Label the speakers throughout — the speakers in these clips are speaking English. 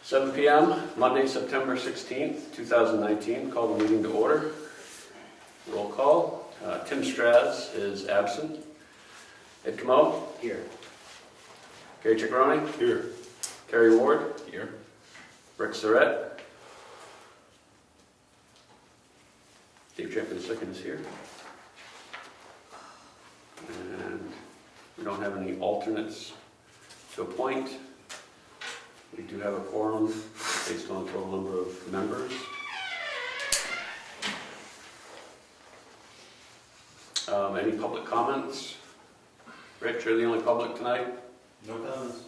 Speaker 1: 7 p.m., Monday, September 16th, 2019. Call the meeting to order. Roll call. Tim Straz is absent. Ed Comeau?
Speaker 2: Here.
Speaker 1: Gary Ciccone?
Speaker 3: Here.
Speaker 1: Kerry Ward?
Speaker 3: Here.
Speaker 1: Rick Surratt? Dave Champy II is here. And we don't have any alternates to appoint. We do have a quorum based on the total number of members. Any public comments? Rich, you're the only public tonight?
Speaker 2: No comments.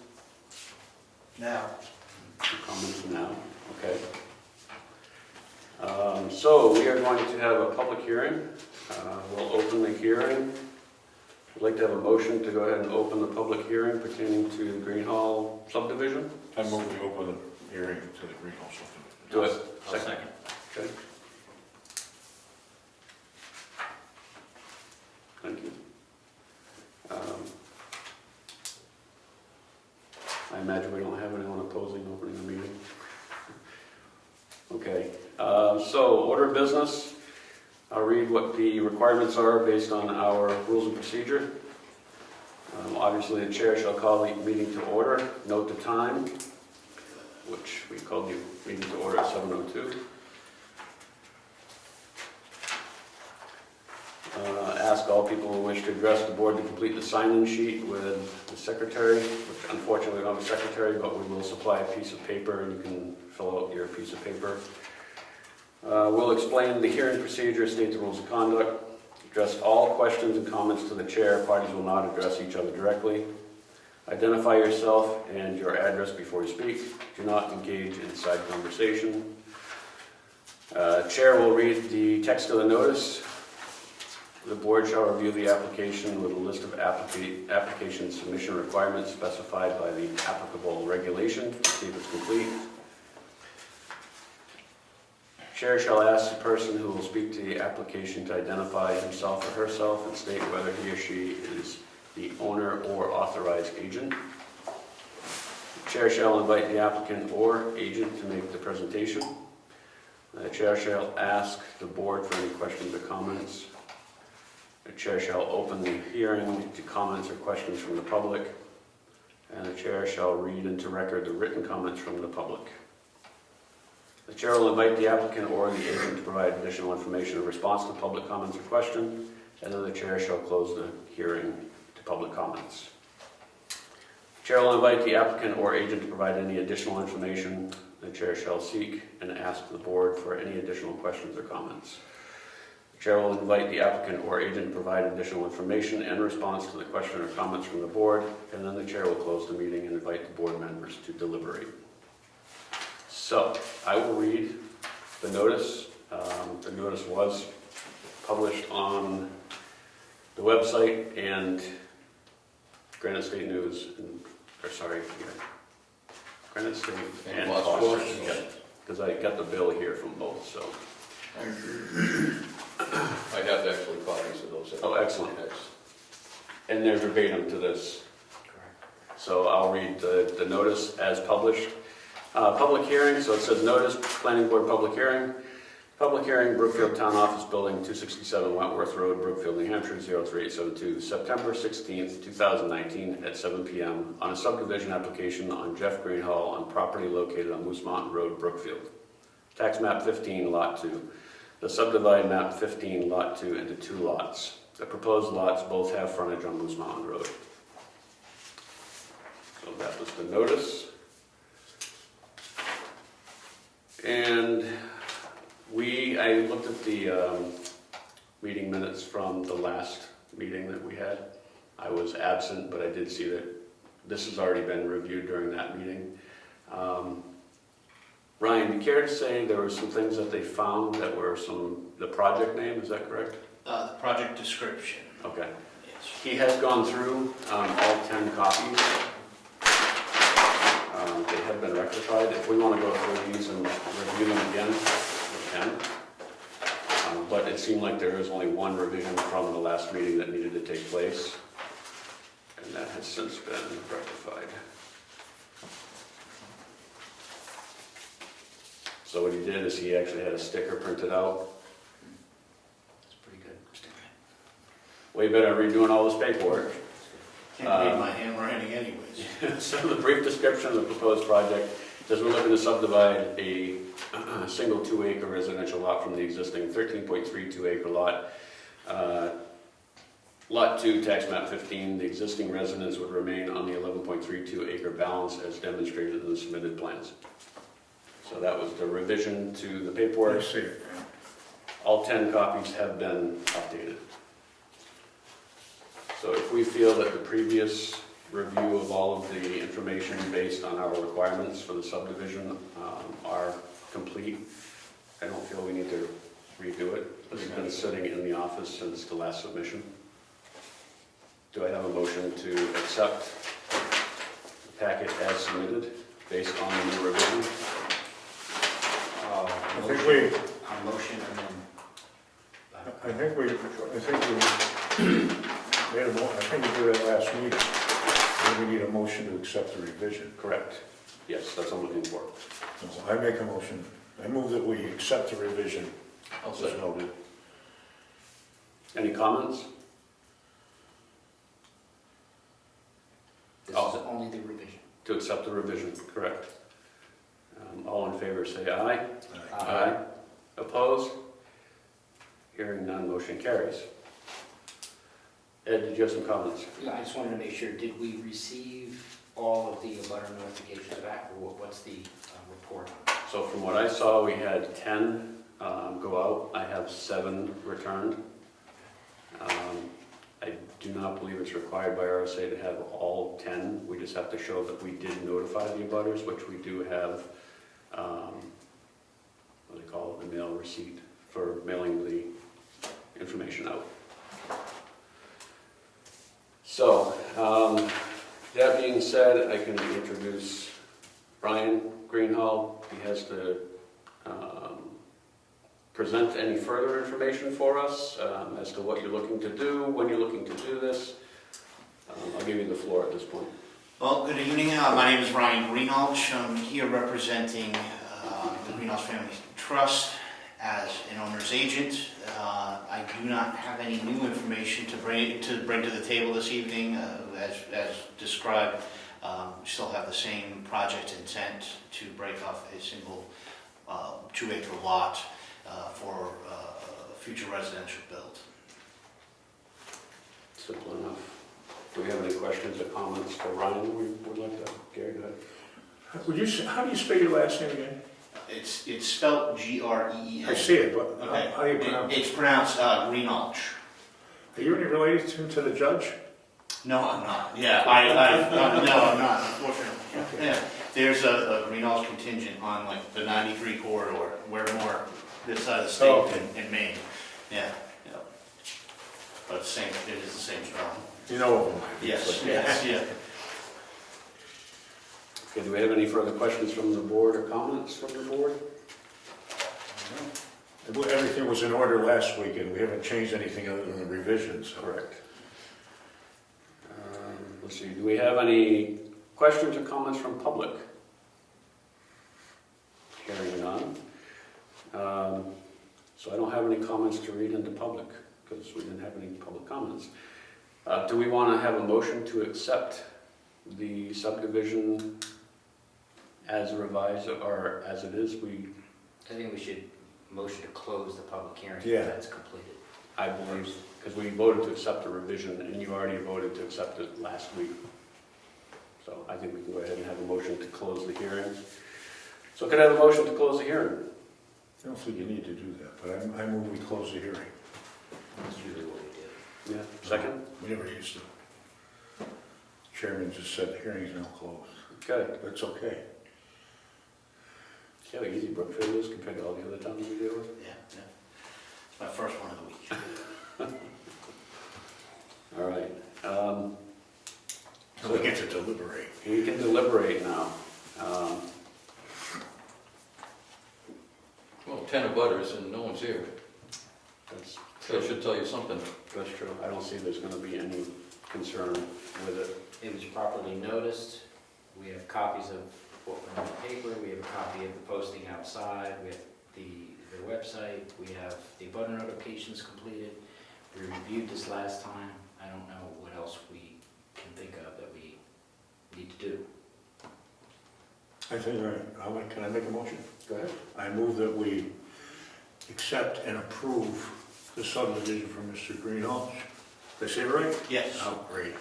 Speaker 2: Now.
Speaker 1: No comments now, okay. So we are going to have a public hearing. We'll open the hearing. I'd like to have a motion to go ahead and open the public hearing pertaining to the Green Hall subdivision.
Speaker 3: I move we open the hearing to the Green Hall subdivision.
Speaker 1: Do it.
Speaker 2: I'll second.
Speaker 1: Okay. Thank you. I imagine we don't have anyone opposing opening the meeting. Okay, so order of business. I'll read what the requirements are based on our rules and procedure. Obviously, the chair shall call the meeting to order. Note the time, which we called the meeting to order at 7:02. Ask all people who wish to address the board to complete the sign-in sheet with the secretary, which unfortunately we don't have a secretary, but we will supply a piece of paper and you can fill out your piece of paper. We'll explain the hearing procedure, state the rules of conduct, address all questions and comments to the chair. Parties will not address each other directly. Identify yourself and your address before you speak. Do not engage in side conversation. Chair will read the text of the notice. The board shall review the application with a list of application submission requirements specified by the applicable regulation to see if it's complete. Chair shall ask the person who will speak to the application to identify himself or herself and state whether he or she is the owner or authorized agent. The chair shall invite the applicant or agent to make the presentation. The chair shall ask the board for any questions or comments. The chair shall open the hearing to comments or questions from the public, and the chair shall read into record the written comments from the public. The chair will invite the applicant or the agent to provide additional information in response to public comments or questions, and then the chair shall close the hearing to public comments. The chair will invite the applicant or agent to provide any additional information. The chair shall seek and ask the board for any additional questions or comments. The chair will invite the applicant or agent to provide additional information in response to the question or comments from the board, and then the chair will close the meeting and invite the board members to deliberate. So, I will read the notice. The notice was published on the website and Granite State News, Granite State and Foster, because I got the bill here from both, so.
Speaker 4: I have actually copies of those.
Speaker 1: Oh, excellent. And they're verbatim to this. So I'll read the notice as published. Public hearing, so it says notice, planning board public hearing. Public hearing, Brookfield Town Office Building, 267 Wentworth Road, Brookfield, New Hampshire, 03872, September 16th, 2019 at 7 p.m. on a subdivision application on Jeff Green Hall on property located on Moose Mountain Road, Brookfield. Tax map 15, lot 2. The subdivide map 15, lot 2 into 2 lots. The proposed lots both have frontage on Moose Mountain Road. So that was the notice. And I looked at the meeting minutes from the last meeting that we had. I was absent, but I did see that this has already been reviewed during that meeting. Ryan, do you care to say there were some things that they found that were the project name, is that correct?
Speaker 2: The project description.
Speaker 1: Okay.
Speaker 2: Yes.
Speaker 1: He has gone through all 10 copies. They have been rectified. If we want to go through these and review them again, we can. But it seemed like there was only one revision from the last meeting that needed to take place, and that has since been rectified. So what he did is he actually had a sticker printed out.
Speaker 2: It's pretty good.
Speaker 1: Way better than redoing all this paperwork.
Speaker 2: Can't read my handwriting anyways.
Speaker 1: So the brief description of the proposed project says we're looking to subdivide a single 2-acre residential lot from the existing 13.32 acre lot. Lot 2, tax map 15, the existing residence would remain on the 11.32 acre balance as demonstrated in the submitted plans. So that was the revision to the
Speaker 3: I
Speaker 1: paperwork.
Speaker 3: see it.
Speaker 1: All 10 copies have been updated. So if we feel that the previous review of all of the information based on our requirements for the subdivision are complete, I don't feel we need to redo it. It's been sitting in the office since the last submission. Do I have a motion to accept the packet as submitted based on the new revision?
Speaker 3: I think we did it last meeting. I think we need a motion to accept the revision.
Speaker 1: Correct. Yes, that's what I'm looking for.
Speaker 3: So I make a motion. I move that we accept the revision.
Speaker 4: I'll
Speaker 3: As
Speaker 4: second.
Speaker 3: noted.
Speaker 1: Any comments?
Speaker 5: This is only the revision.
Speaker 1: To accept the revision, correct. All in favor say aye.
Speaker 5: Aye.
Speaker 1: Opposed? Hearing none, motion carries. Ed, did you have some comments?
Speaker 5: Yeah, I just wanted to make sure, did we receive all of the abutter notifications back, or what's the report on it?
Speaker 1: So from what I saw, we had 10 go out. I have 7 returned. I do not believe it's required by RSA to have all 10. We just have to show that we did notify the abutters, which we do have, what do they call it, the mail receipt for mailing the information out. So, that being said, I can introduce Brian Greenhall. He has to present any further information for us as to what you're looking to do, when you're looking to do this. I'll give you the floor at this point.
Speaker 2: Well, good evening. My name is Ryan Greenhalgh. I'm here representing the Greenhalgh Family Trust as an owner's agent. I do not have any new information to bring to the table this evening. As described, we still have the same project intent to break off a single 2-acre lot for future residential build.
Speaker 1: Simple enough. Do we have any questions or comments for Ryan? We would like to. Gary, go ahead.
Speaker 3: How do you spell your last name again?
Speaker 2: It's spelled G-R-E-E-N.
Speaker 3: I see it, but
Speaker 2: Okay.
Speaker 3: how do you pronounce it?
Speaker 2: It's pronounced Greenhalgh.
Speaker 3: Are you any related to the judge?
Speaker 2: No, I'm not. Yeah, no, I'm not, unfortunately.
Speaker 3: Okay.
Speaker 2: Yeah, there's a Greenhalgh contingent on like the 93 corridor, where more this side of the state
Speaker 3: okay.
Speaker 2: in Maine. Yeah, yeah. But it is the same spelling.
Speaker 3: You know of him?
Speaker 2: Yes, yes, yeah.
Speaker 1: Okay, do we have any further questions from the board or comments from the board?
Speaker 3: Everything was in order last week, and we haven't changed anything other than the revisions.
Speaker 1: Correct. Let's see, do we have any questions or comments from public? Hearing none. So I don't have any comments to read into public, because we didn't have any public comments. Do we want to have a motion to accept the subdivision as revised, or as it is?
Speaker 5: I think we should motion to close the public hearing
Speaker 3: Yeah.
Speaker 5: if that's completed.
Speaker 1: I believe, because we voted to accept the revision, and you already voted to accept it last week. So I think we can go ahead and have a motion to close the hearing. So could I have a motion to close the hearing?
Speaker 3: I don't think you need to do that, but I move we close the hearing.
Speaker 5: That's usually what we do.
Speaker 1: Yeah. Second?
Speaker 3: We never used to. Chairman just said the hearing is now closed.
Speaker 1: Okay.
Speaker 3: That's okay.
Speaker 1: See how easy Brookfield is compared to all the other towns we deal with?
Speaker 2: Yeah, yeah. It's my first one of the week.
Speaker 1: All right.
Speaker 3: So we get to deliberate.
Speaker 1: We can deliberate now.
Speaker 4: Well, 10 abutters and no one's here.
Speaker 1: That's
Speaker 4: That should tell you something.
Speaker 1: That's true. I don't see there's going to be any concern with it.
Speaker 5: It was properly noticed. We have copies of what went in the paper. We have a copy We have the posting outside, we have their website, we have the abutter notifications completed. We reviewed this last time. I don't know what else we can think of that we need to do.
Speaker 3: I think, can I make a motion?
Speaker 1: Go ahead.
Speaker 3: I move that we accept and approve the subdivision for Mr. Greenhalgh. Did I say it right?
Speaker 2: Yes.
Speaker 3: Oh, great.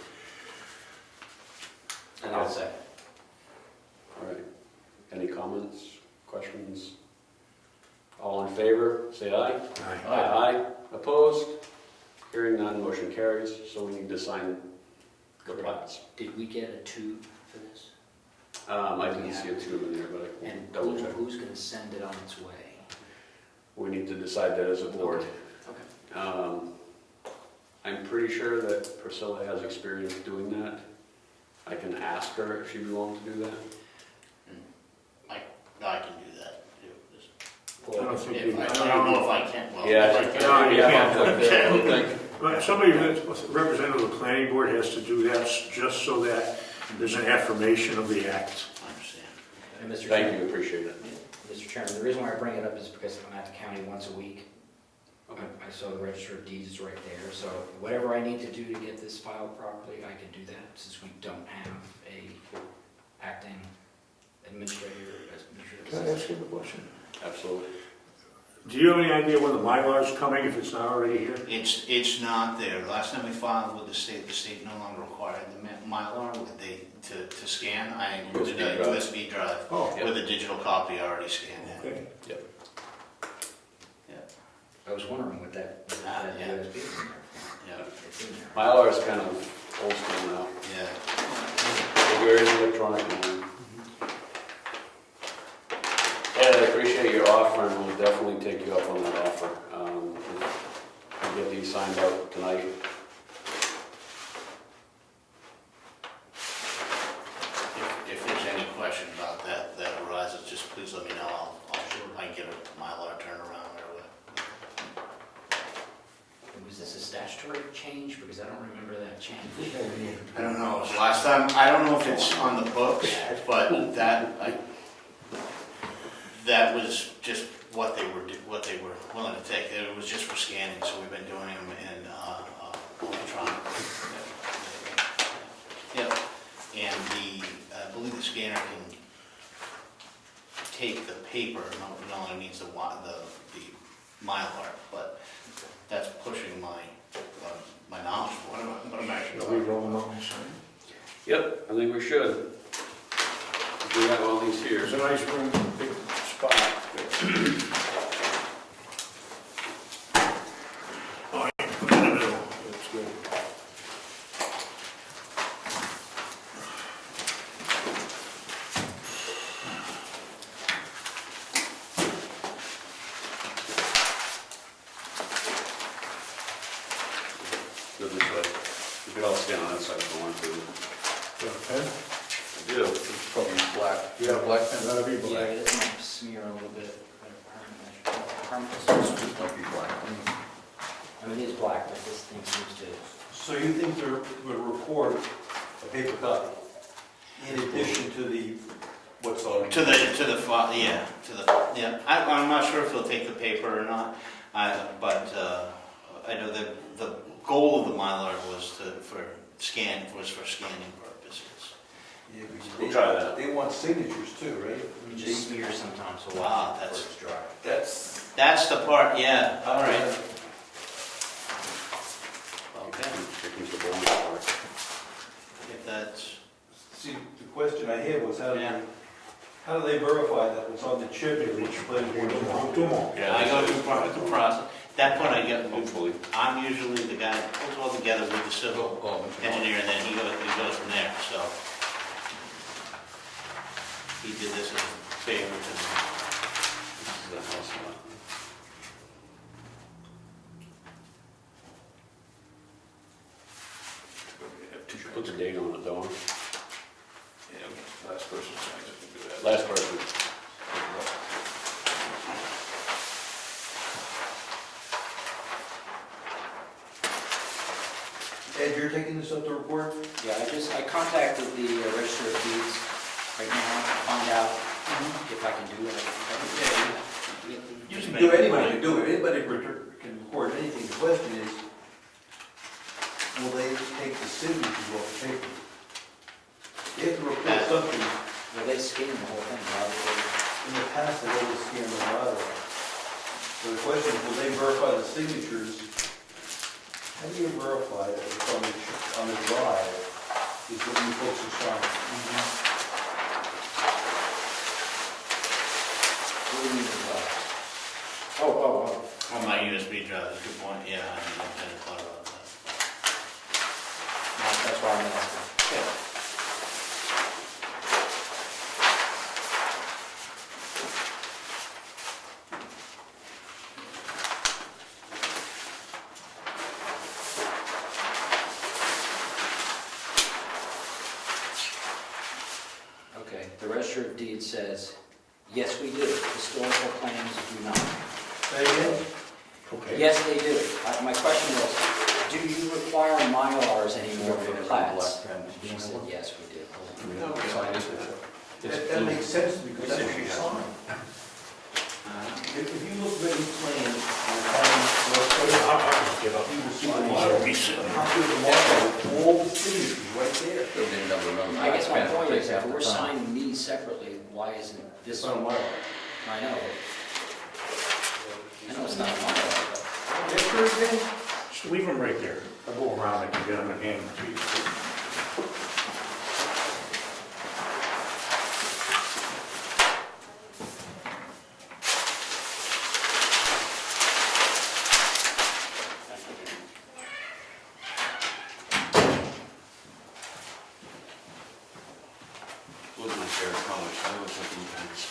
Speaker 5: And I'll say.
Speaker 1: All right. Any comments, questions? All in favor, say aye.
Speaker 3: Aye.
Speaker 1: Aye. Opposed? Hearing none, motion carries, so we need to sign the plats.
Speaker 5: Did we get a tube for this?
Speaker 1: I didn't see a tube in there, but I can
Speaker 5: And
Speaker 1: double check.
Speaker 5: who's gonna send it on its way?
Speaker 1: We need to decide that as a board.
Speaker 5: Okay.
Speaker 1: I'm pretty sure that Priscilla has experience doing that. I can ask her if she'd be willing to do that.
Speaker 2: I can do that.
Speaker 3: I don't think
Speaker 2: If
Speaker 3: you-
Speaker 2: I don't know if I can, well.
Speaker 1: Yeah,
Speaker 2: if
Speaker 1: I
Speaker 2: I
Speaker 1: think-
Speaker 2: can.
Speaker 3: No, you
Speaker 1: Yeah.
Speaker 3: can't. But somebody, representative of the planning board has to do that just so that there's an affirmation of the act.
Speaker 2: I understand.
Speaker 5: And Mr.
Speaker 1: Thank
Speaker 5: Chairman,
Speaker 1: you, appreciate it.
Speaker 5: Mr. Chairman, the reason why I bring it up is because I'm at the county once a week.
Speaker 1: Okay.
Speaker 5: I saw the register of deeds is right there, so whatever I need to do to get this filed properly, I can do that, since we don't have a acting administrator.
Speaker 3: Can I ask you a question?
Speaker 1: Absolutely.
Speaker 3: Do you have any idea when the Mylar is coming, if it's not already here?
Speaker 2: It's not there. Last time we filed with the state no longer required the Mylar to scan. I included a USB drive
Speaker 3: Oh,
Speaker 1: Yep.
Speaker 2: with a digital copy already scanned in.
Speaker 3: okay.
Speaker 5: I was wondering what that
Speaker 2: Yeah.
Speaker 5: USB is in there.
Speaker 2: Yeah,
Speaker 5: It's in there.
Speaker 1: Mylar is kind of old school now.
Speaker 2: yeah.
Speaker 1: We're in electronic now. Ed, I appreciate your offer, and we'll definitely take you up on that offer. We'll get these signed out tonight.
Speaker 2: If there's any question about that arises, just please let me know. I can get a Mylar turnaround right away.
Speaker 5: Was this a statutory change? Because I don't remember that change.
Speaker 2: I don't know, it was last time, I don't know if it's on the books, but that was just what they were willing to take. It was just for scanning, so we've been doing them in electronic. Yep, and I believe the scanner can take the paper, it only needs the Mylar, but that's pushing my knowledge for what I'm actually
Speaker 3: Are we
Speaker 2: doing.
Speaker 3: rolling on this sign?
Speaker 1: Yep, I think we should. Do that while he's here.
Speaker 3: It's a nice room, big spot. Oh, yeah, put it in the middle, that's good.
Speaker 1: Go this way. You could all stand on that side if you want to.
Speaker 3: Got a pen?
Speaker 1: I do.
Speaker 4: It's probably black.
Speaker 3: Yeah,
Speaker 4: Black pen?
Speaker 3: That'll be
Speaker 5: Yeah,
Speaker 3: black.
Speaker 5: it might smear a little bit.
Speaker 4: This might be black.
Speaker 5: I mean, it is black, but this thing seems to.
Speaker 6: So you think they're going to record a paper copy in addition to the, what's on?
Speaker 2: To the file, yeah, yeah. I'm not sure if he'll take the paper or not, but I know that the goal of the Mylar was for scanning purposes.
Speaker 6: Yeah, because
Speaker 1: We'll try that.
Speaker 6: They want signatures too, right?
Speaker 5: It just smears sometimes, so
Speaker 2: Ah,
Speaker 5: watch it before it's dry.
Speaker 2: That's the part, yeah, all right. Okay,
Speaker 1: Here comes the bowling part.
Speaker 2: if that's,
Speaker 6: See, the question I had was
Speaker 2: yeah.
Speaker 6: how do they verify that what's on the chip is which planning board is on?
Speaker 3: Come on.
Speaker 2: I go through the process. That part I get,
Speaker 1: Hopefully.
Speaker 2: I'm usually the guy that puts it all together with the civil engineer, and then he goes from there, so. He did this as a favor to me.
Speaker 1: This is the house lot. Put the date on it, don't we?
Speaker 3: Yeah, last person signs it, we do that.
Speaker 1: Last person.
Speaker 6: Ed, you're taking this up to report?
Speaker 5: Yeah, I contacted the Register of Deeds right now to find out if I can do it, I can
Speaker 6: You can do, anybody can do it, anybody can record anything. The question is, will they take the signatures off the paper? They have to record something.
Speaker 5: Well, they scan the whole thing, probably.
Speaker 6: In the past, they always scan the lateral. So the question is, will they verify the signatures? How do you verify that it's on the drive is what you folks are signing?
Speaker 5: What do you mean, oh.
Speaker 2: On my USB drive, that's a good point, yeah, I hadn't thought about that.
Speaker 5: That's why I'm asking. Okay, the Register of Deeds says, yes, we do. Historical plans do not.
Speaker 6: Say again?
Speaker 3: Okay.
Speaker 5: Yes, they do. My question was, do you require Mylars anymore for plats? She said, yes, we do.
Speaker 4: Sign it.
Speaker 6: That makes sense because that's what you sign. If you look at any plan, you will see the model. Copy of the model, all the signatures right there.
Speaker 4: There'll be a number of them.
Speaker 5: I guess my point is, if
Speaker 4: Half the
Speaker 5: we're
Speaker 4: time.
Speaker 5: signing these separately, why isn't this?
Speaker 6: It's on a model.
Speaker 5: I know. I know it's not a Mylar, but.
Speaker 6: Yes, sir, again?
Speaker 3: Just leave them right there. I'll go around and get them in hand.
Speaker 1: Those are my favorite colors, I always like blue pens.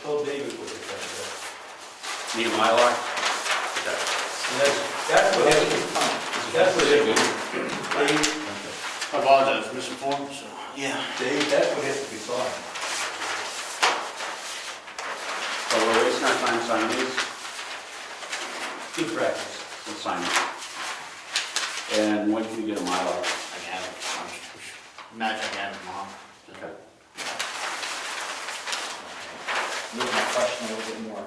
Speaker 6: Tell David what it says.
Speaker 1: Need a Mylar?
Speaker 6: That's what it is. That's what it is. Dave,
Speaker 2: I apologize, misinformed, so, yeah.
Speaker 6: Dave, that's what has to be signed.
Speaker 1: So we're wasting our time signing these,
Speaker 6: Good practice.
Speaker 1: let's sign it. And when can you get a Mylar?
Speaker 2: I can have it, imagine I can have it tomorrow.
Speaker 1: Okay.
Speaker 5: Move my question a little bit more.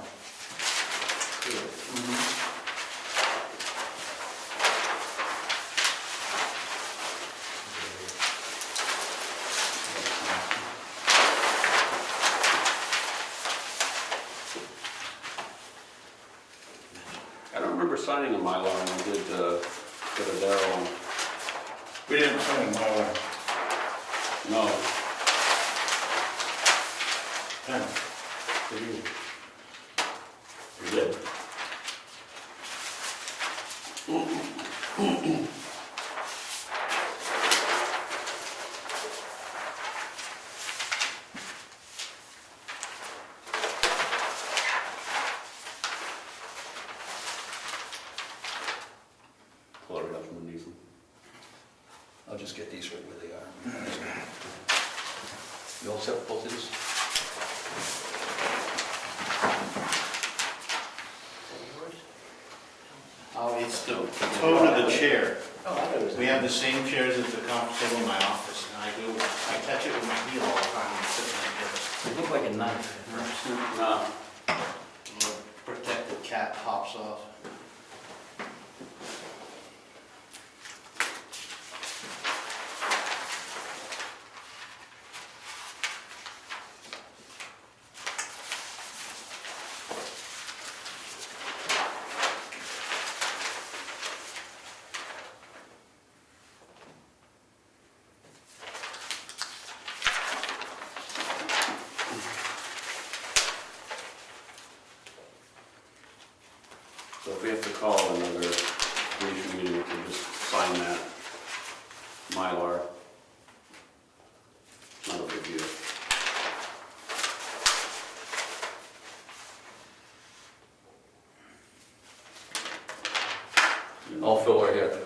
Speaker 1: I don't remember signing a Mylar when we did the Darrow one.
Speaker 3: We didn't sign them all.
Speaker 1: No.
Speaker 3: For you.
Speaker 1: We did. Pull it up from underneath them.
Speaker 4: I'll just get these right where they are. You all set with both of these?
Speaker 2: Oh, it's the toe of the chair.
Speaker 5: Oh, I thought it was.
Speaker 2: We have the same chairs as the conference table in my office, and I touch it with my heel all the time when I'm sitting like this.
Speaker 5: It looked like a knife at first.
Speaker 1: No.
Speaker 2: The protective cap pops off.
Speaker 1: So if we have to call another brief meeting, we can just sign that Mylar. Not a big deal.
Speaker 4: I'll fill right here. We're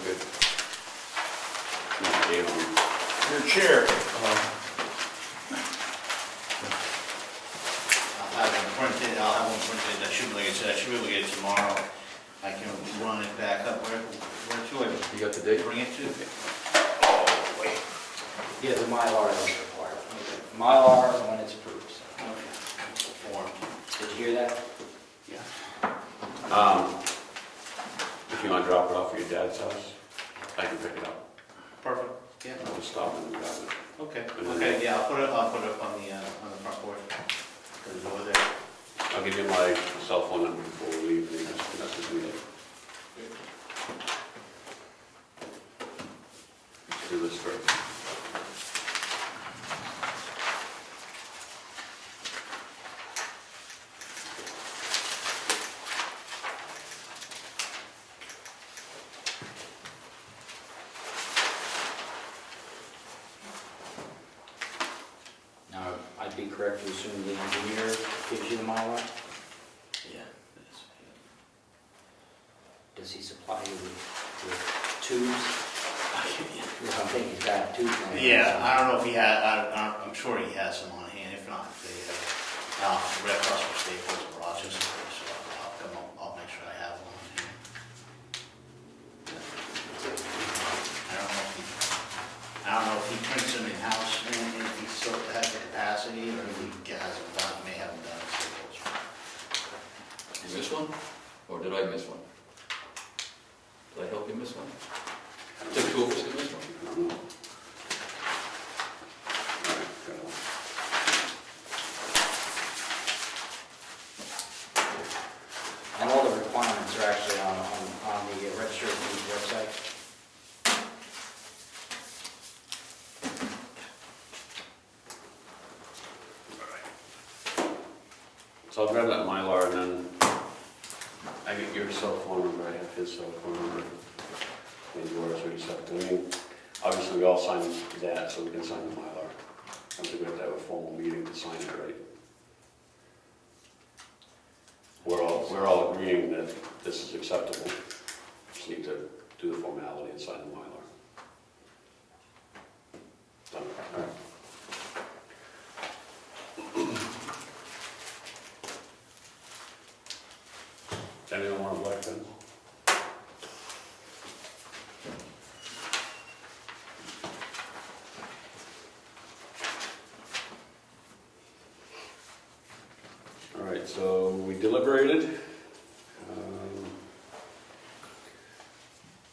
Speaker 4: good.
Speaker 1: Not Dave on.
Speaker 3: Your chair.
Speaker 2: I'll have one printed, I should, like I said, I should be able to get it tomorrow. I can run it back up, where to I
Speaker 4: You got the date?
Speaker 2: bring it to?
Speaker 5: Yeah, the Mylar is required. Mylar when it's approved. So.
Speaker 2: Form.
Speaker 5: Did you hear that?
Speaker 1: If you want to drop it off at your dad's house, I can pick it up.
Speaker 2: Perfect. Yeah.
Speaker 1: I'll just stop and grab it.
Speaker 2: Okay. Okay. Yeah. I'll put it on the front porch. Put it over there.
Speaker 1: I'll give you my cell phone number before we leave, and you just message me. Let's do this first.
Speaker 5: Now, I'd be correct to assume the engineer gives you the Mylar?
Speaker 2: Yeah.
Speaker 5: Does he supply you with tubes? I'm thinking he's got a tube.
Speaker 2: Yeah, I don't know if he had, I'm sure he has some on hand, if not, they, Red Cross or Staples or Rochester, so I'll make sure I have one on hand. I don't know if he prints them in-house, and if he still has the capacity, or if he has them done, may have them done at Staples.
Speaker 7: You miss one? Or did I miss one? Did I help you miss one? Did two of us miss one?
Speaker 5: And all the requirements are actually on the register of deeds website.
Speaker 1: So I'll grab that Mylar and then I get your cell phone number, I have his cell phone number. And yours, we just have to, I mean, obviously we all sign that, so we can sign the Mylar. I think we have to have a formal meeting to sign it, right? We're all agreeing that this is acceptable. Just need to do the formality and sign the Mylar. Done, all right. Anyone want a black pen? All right, so we deliberated.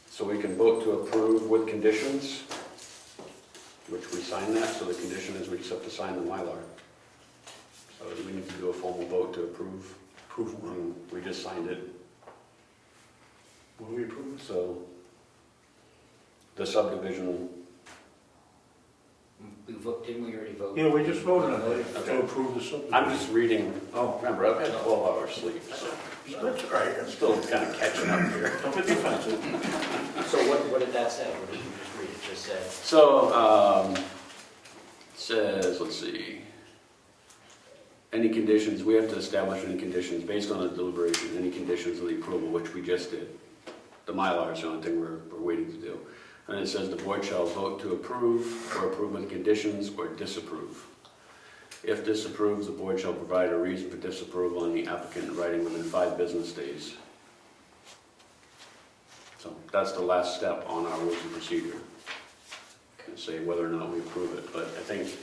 Speaker 1: So we can vote to approve with conditions, which we sign that, so the condition is we just have to sign the Mylar. So we need to do a formal vote to approve. We just signed it.
Speaker 3: What do we approve?
Speaker 1: So the subdivision,
Speaker 5: Didn't we already vote?
Speaker 3: Yeah, we just voted on it,
Speaker 1: Okay.
Speaker 3: to approve the subdivision.
Speaker 1: I'm just reading, remember, I've had 12 hours sleep, so
Speaker 3: That's all right,
Speaker 1: I'm still kind of catching up here.
Speaker 3: don't get defensive.
Speaker 5: So what did that say? What did you just read? It just said,
Speaker 1: So, it says, let's see, any conditions, we have to establish any conditions based on the deliberation, any conditions of the approval, which we just did. The Mylar is the only thing we're waiting to do. And it says the board shall vote to approve or approve with conditions or disapprove. If disapproves, the board shall provide a reason for disapproval and the applicant in writing within 5 business days. So that's the last step on our rules of procedure. And say whether or not we approve it, but I think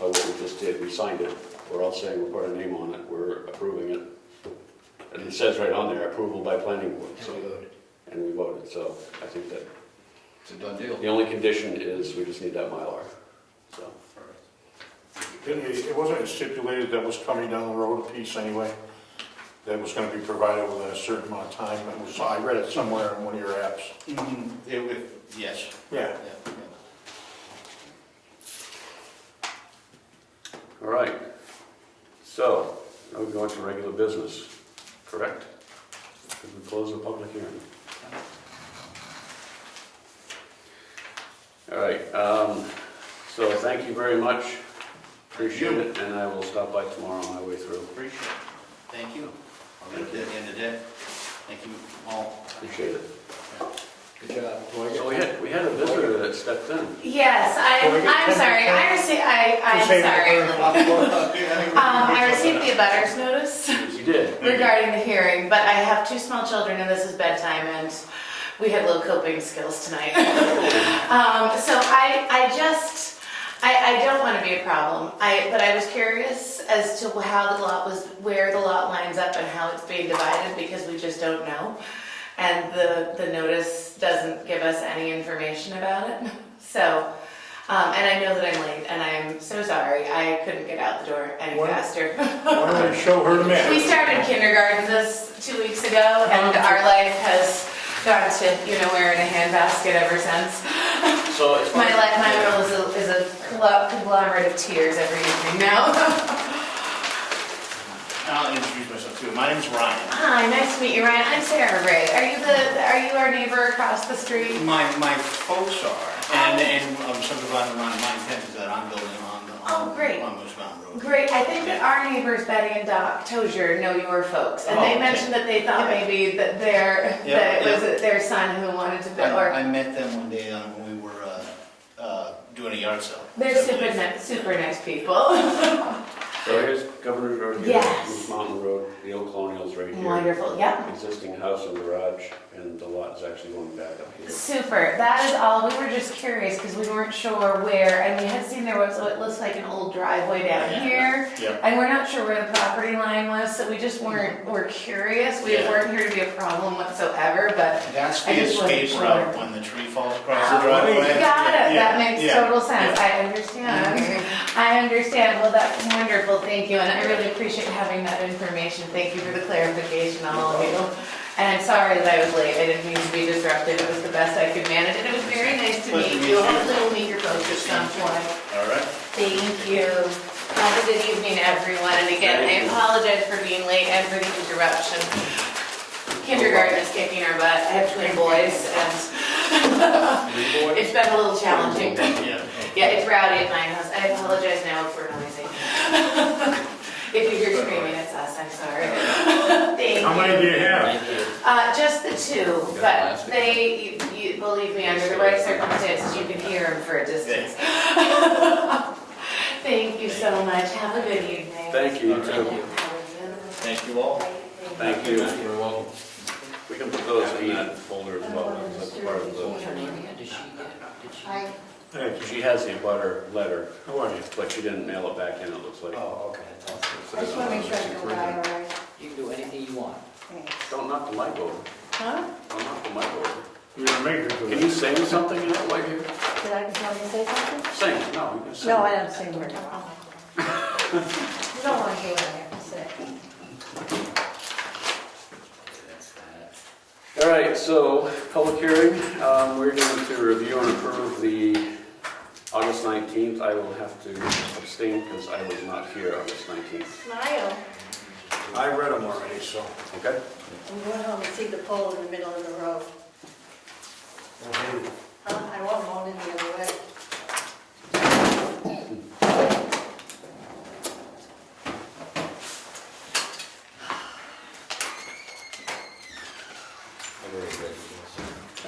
Speaker 1: by what we just did, we signed it, we're all saying we put our name on it, we're approving it. And it says right on there, approval by planning board,
Speaker 5: and
Speaker 1: so,
Speaker 5: we voted.
Speaker 1: and we voted, so I think that
Speaker 7: It's a done deal.
Speaker 1: the only condition is we just need that Mylar, so.
Speaker 3: It wasn't stipulated that was coming down the road a piece anyway, that was gonna be provided within a certain amount of time. It was, I read it somewhere in one of your apps.
Speaker 2: Yes.
Speaker 3: Yeah.
Speaker 1: All right, so now we go into regular business, correct? Because we close the public hearing. All right, so thank you very much, appreciate it, and I will stop by tomorrow on my way through.
Speaker 2: Appreciate it. Thank you. I'll get it at the end of the day. Thank you all.
Speaker 1: Appreciate it.
Speaker 5: Good job.
Speaker 1: So we had a visitor that stepped in.
Speaker 8: Yes, I'm sorry. I'm sorry. I received the abutters notice
Speaker 1: You did?
Speaker 8: regarding the hearing, but I have 2 small children and this is bedtime and we had low coping skills tonight. So I I don't want to be a problem, but I was curious as to how the lot was, where the lot lines up and how it's being divided, because we just don't know. And the notice doesn't give us any information about it. So, and I know that I'm late, and I'm so sorry, I couldn't get out the door any
Speaker 3: What?
Speaker 8: faster.
Speaker 3: Why don't we show her the map?
Speaker 8: We started kindergarten this 2 weeks ago, and our life has gone to, you know, we're in a handbasket ever since.
Speaker 1: So as far
Speaker 8: My
Speaker 1: as-
Speaker 8: life, my world is a conglomerate of tears every evening now.
Speaker 2: I'll introduce myself too. My name's Ryan.
Speaker 8: Hi, nice to meet you, Ryan. I'm Sarah Ray. Are you our neighbor across the street?
Speaker 2: My folks are, and I'm subdividing around my intent is that I'm building
Speaker 8: Oh, great.
Speaker 2: on Moose Mountain Road.
Speaker 8: Great. I think that our neighbors Betty and Doc Tozier know your folks, and
Speaker 2: Oh,
Speaker 8: they
Speaker 2: okay.
Speaker 8: mentioned that they thought maybe that
Speaker 2: Yeah,
Speaker 8: was it their son who wanted to build.
Speaker 2: I met them one day when we were doing a yard sale.
Speaker 8: They're super nice people.
Speaker 1: So here's Governor's Road here,
Speaker 8: Yes.
Speaker 1: Moose Mountain Road, the old Colonial's right here.
Speaker 8: Wonderful. Yep.
Speaker 1: Existing house and garage, and the lot is actually going back up here.
Speaker 8: Super. That is all. We were just curious because we weren't sure where, and we had seen there was what looks like an old driveway down here,
Speaker 2: Yeah.
Speaker 8: and we're not sure where the property line was, so we just we're curious. We
Speaker 2: Yeah.
Speaker 8: weren't here to be a problem whatsoever, but
Speaker 2: That's
Speaker 8: I
Speaker 2: the
Speaker 8: just wasn't
Speaker 2: escape
Speaker 8: sure.
Speaker 2: route when the tree falls across the
Speaker 8: Oh,
Speaker 2: driveway.
Speaker 8: got it.
Speaker 2: Yeah,
Speaker 8: That makes
Speaker 2: yeah,
Speaker 8: total sense.
Speaker 2: yeah.
Speaker 8: I understand. I understand. Well, that's wonderful. Thank you, and I really appreciate having that information. Thank you for the clarification, all of you. And I'm sorry that I was late. I didn't mean to be disruptive. It was the best I could manage, and it was very nice to
Speaker 2: Pleasure
Speaker 8: meet
Speaker 2: to
Speaker 8: you.
Speaker 2: meet you.
Speaker 8: Hopefully we'll meet your folks at some point.
Speaker 2: All right.
Speaker 8: Thank you. Have a good evening, everyone. And again, I apologize for being late and for the interruption. Kindergarten is kicking our butt. I have twin boys, and it's been a little challenging.
Speaker 2: Yeah.
Speaker 8: Yeah, it's rowdy at my house. I apologize now if we're noisy. If you hear screaming, it's us. I'm sorry. Thank
Speaker 3: How many do you have?
Speaker 5: Thank you.
Speaker 8: Just the two, but they, you believe me, under the right circumstances, you can hear them for a distance. Thank you so much. Have a good evening.
Speaker 1: Thank you, you too.
Speaker 2: Thank you all.
Speaker 1: Thank you.
Speaker 7: You're welcome.
Speaker 1: We can put those in that folder as well, because that's part of
Speaker 5: What's
Speaker 1: the,
Speaker 5: her name again? Did she get,
Speaker 3: Hey,
Speaker 1: she has a butter letter,
Speaker 3: how are you?
Speaker 1: but she didn't mail it back in, it looks like.
Speaker 5: Oh, okay.
Speaker 9: I just want to make sure I go by, all right?
Speaker 5: You can do anything you want.
Speaker 9: Thanks.
Speaker 1: Don't knock the mic over.
Speaker 9: Huh?
Speaker 1: Don't knock the mic over.
Speaker 3: You're gonna make her do
Speaker 1: Can
Speaker 3: it.
Speaker 1: you sing something in that way here?
Speaker 9: Did I tell you to say something?
Speaker 1: Sing, no, you can sing.
Speaker 9: No, I don't sing very well. You don't want to hear what I have to say.
Speaker 5: That's that.
Speaker 1: All right, so, public hearing, we're going to review and approve the August 19th. I will have to abstain because I was not here August 19th.
Speaker 9: Smile.
Speaker 3: I read them already, so.
Speaker 1: Okay?
Speaker 9: I'm going home and see the pole in the middle of the road. I want mowed in the other way.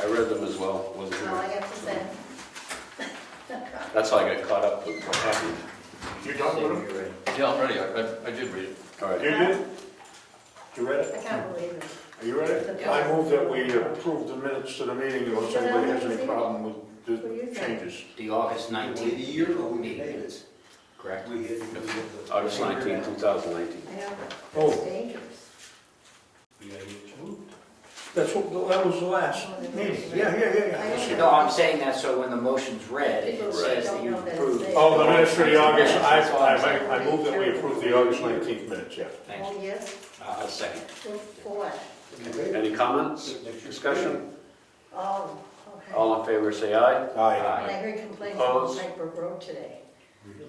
Speaker 1: I read them as well, wasn't
Speaker 9: All I
Speaker 1: here.
Speaker 9: have to say.
Speaker 1: That's how I got caught up with what happened.
Speaker 3: You done with them?
Speaker 5: You're ready.
Speaker 7: Yeah, I'm ready. I did read it.
Speaker 1: All right.
Speaker 3: You did? You read
Speaker 9: I
Speaker 3: it?
Speaker 9: can't believe it.
Speaker 3: Are you ready? I move that we approve the minutes to the meeting, unless anybody has any problem with the changes.
Speaker 5: The August 19th meeting minutes, correct?
Speaker 1: August 19th, 2019.
Speaker 9: I know,
Speaker 3: Oh.
Speaker 9: it's dangerous.
Speaker 3: That's what, that was the last meeting. Yeah.
Speaker 5: No, I'm saying that so when the motion's read, it says that you approve.
Speaker 3: Oh, the minutes for the August,
Speaker 5: That's all I'm saying.
Speaker 3: I move that we approve the August 19th minutes, yeah.
Speaker 5: Thank you.
Speaker 9: Oh, yes?
Speaker 5: I'll second.
Speaker 9: For what?
Speaker 1: Any comments, discussion?
Speaker 9: Oh, okay.
Speaker 1: All in favor, say aye.
Speaker 3: Aye.
Speaker 9: And I heard complaints on
Speaker 1: Opposed?
Speaker 9: Piper Road today.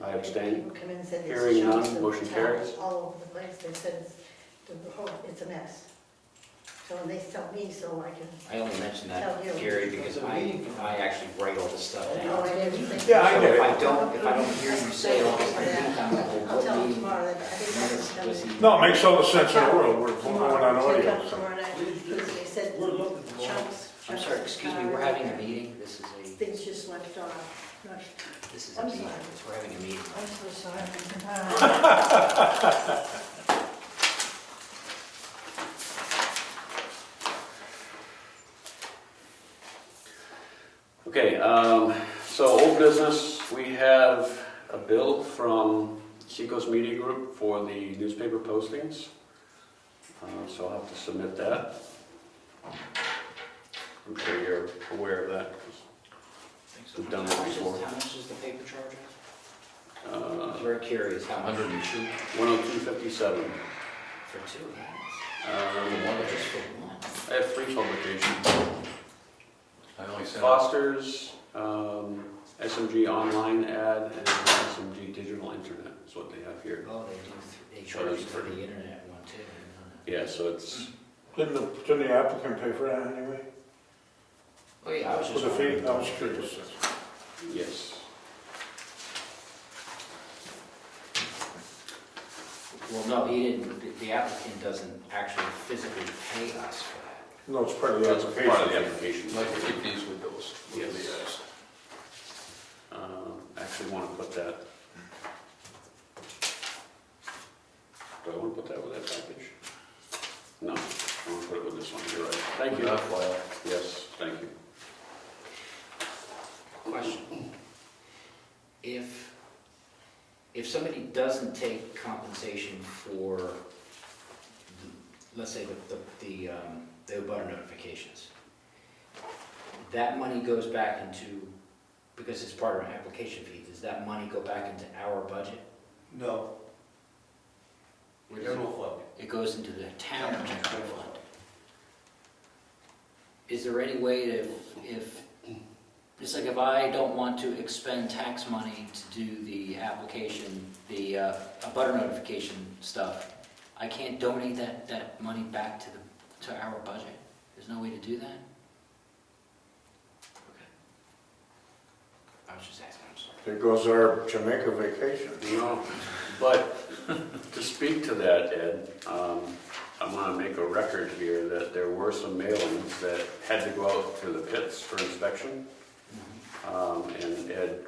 Speaker 1: I abstain.
Speaker 9: People come in and said
Speaker 1: Hearing
Speaker 9: it's
Speaker 1: none,
Speaker 9: chunks of
Speaker 1: motion
Speaker 9: towns
Speaker 1: carries.
Speaker 9: all over the place. They said the whole, it's a mess. So when they tell me so I can,
Speaker 5: I only mention
Speaker 9: Tell
Speaker 5: that,
Speaker 9: you.
Speaker 5: Gary, because I actually write all this stuff
Speaker 9: oh,
Speaker 5: down.
Speaker 9: I didn't think.
Speaker 3: Yeah, I
Speaker 5: So
Speaker 3: get
Speaker 5: if
Speaker 3: it.
Speaker 5: I don't hear you say August 19th, I'm like, well,
Speaker 9: I'll
Speaker 5: what
Speaker 9: tell them
Speaker 5: meeting?
Speaker 9: tomorrow that I think that's coming.
Speaker 5: Was he-
Speaker 3: No, it makes all the sense in the world, we're going on audio.
Speaker 9: Come tomorrow night, because they said chunks.
Speaker 5: I'm sorry, excuse me, we're having a meeting? This is
Speaker 9: Things just left off. Gosh,
Speaker 5: this is a
Speaker 9: I'm
Speaker 5: meeting.
Speaker 9: sorry.
Speaker 5: We're having a meeting.
Speaker 9: I'm so sorry.
Speaker 1: Okay, so old business, we have Seacoast Media Group for the newspaper postings. So I'll have to submit that. I'm sure you're aware of that. 'Cause we've done it before.
Speaker 5: How much is the paper charge? I
Speaker 1: Uh,
Speaker 5: was very curious how much
Speaker 7: 102.
Speaker 1: 102.57.
Speaker 5: for 2 of that.
Speaker 1: Um,
Speaker 5: Or just for one?
Speaker 1: I have 3 publications.
Speaker 7: I only sent out,
Speaker 1: Foster's, SMG online ad, and SMG digital internet is what they have here.
Speaker 5: Oh, they charge for the internet one too.
Speaker 1: Yeah, so it's,
Speaker 3: Didn't the applicant pay for that anyway?
Speaker 5: Oh, yeah, I was
Speaker 3: For
Speaker 5: just
Speaker 3: the fee?
Speaker 5: wondering.
Speaker 3: I was curious.
Speaker 1: yes.
Speaker 5: Well, no, he didn't, the applicant doesn't actually physically pay us for that.
Speaker 3: No, it's part of the
Speaker 1: That's
Speaker 3: application.
Speaker 1: part of the application.
Speaker 7: I'd like to keep these with those.
Speaker 1: Yes.
Speaker 7: With the guys.
Speaker 1: Actually want to put that. Do I want to put that with that package? No, I want to put it with this one, you're right. Thank you.
Speaker 7: Without file.
Speaker 1: Yes, thank you.
Speaker 5: Question. If somebody doesn't take compensation for, let's say, the abutter notifications, that money goes back into, because it's part of an application fee, does that money go back into our budget?
Speaker 6: No. General fund.
Speaker 5: It goes into the town general fund. Is there any way to, if, it's like if I don't want to expend tax money to do the application, the abutter notification stuff, I can't donate that money back to our budget? There's no way to do that? Okay. I was just asking, I'm sorry.
Speaker 3: There goes our Jamaica vacation.
Speaker 1: No, but to speak to that, Ed, I want to make a record here that there were some mailings that had to go out to the pits for inspection. And Ed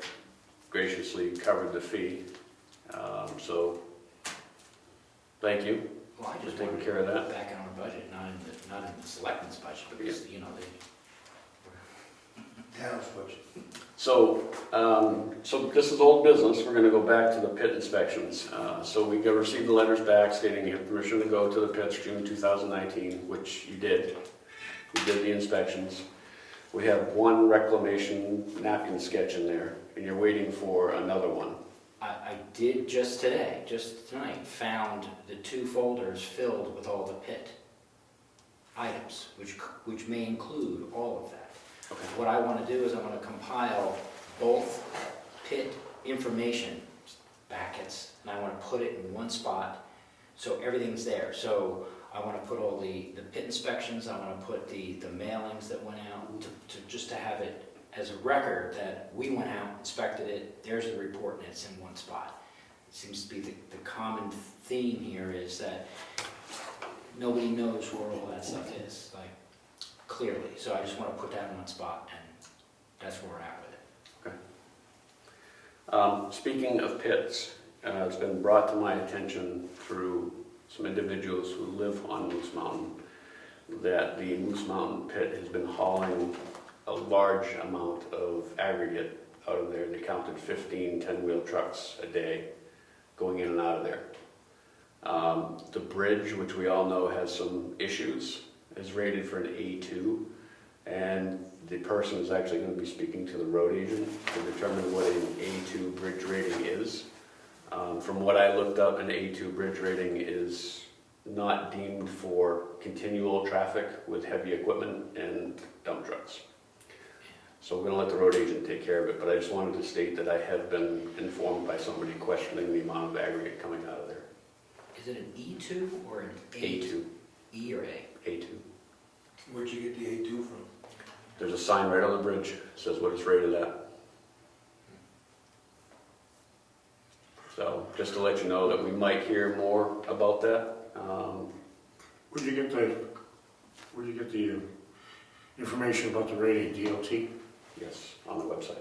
Speaker 1: graciously covered the fee. So, thank you.
Speaker 5: Well, I just
Speaker 1: We're taking
Speaker 5: wanted
Speaker 1: care of
Speaker 5: it
Speaker 1: that.
Speaker 5: back in our budget, not in the selectmen's budget, because, you know,
Speaker 6: Town's budget.
Speaker 1: So, so this is old business, we're gonna go back to the pit inspections. So we received the letters back stating you have permission to go to the pits June 2019, which you did. You did the inspections. We have one reclamation napkin sketch in there, and you're waiting for another one.
Speaker 5: I did just tonight, found the 2 folders filled with all the pit items, which may include all of that.
Speaker 1: Okay.
Speaker 5: What I want to do is I want to compile both pit information packets, and I want to put it in one spot, so everything's there. So I want to put all the pit inspections, I want to put the mailings that went out, just to have it as a record that we went out, inspected it, there's the report, and it's in one spot. It seems to be the common theme here is that nobody knows where all that stuff is, like, clearly. So I just want to put that in one spot, and that's where we're at with it.
Speaker 1: Speaking of pits, it's been brought to my attention through some individuals who live on Moose Mountain that the Moose Mountain pit has been hauling a large amount of aggregate out of there. They counted 15 10-wheel trucks a day going in and out of there. The bridge, which we all know has some issues, is rated for an A2, and the person is actually going to be speaking to the road agent to determine what an A2 bridge rating is. From what I looked up, an A2 bridge rating is not deemed for continual traffic with heavy equipment and dump trucks. So we're going to let the road agent take care of it, but I just wanted to state that I have been informed by somebody questioning the amount of aggregate coming out of there.
Speaker 5: Is it an E2 or an
Speaker 1: A2.
Speaker 5: E or A?
Speaker 1: A2.
Speaker 6: Where'd you get the A2 from?
Speaker 1: There's a sign right on the bridge that says what it's rated at. So just to let you know that we might hear more about that.
Speaker 3: Where'd you get the information about the rating, DOT?
Speaker 1: Yes, on the website.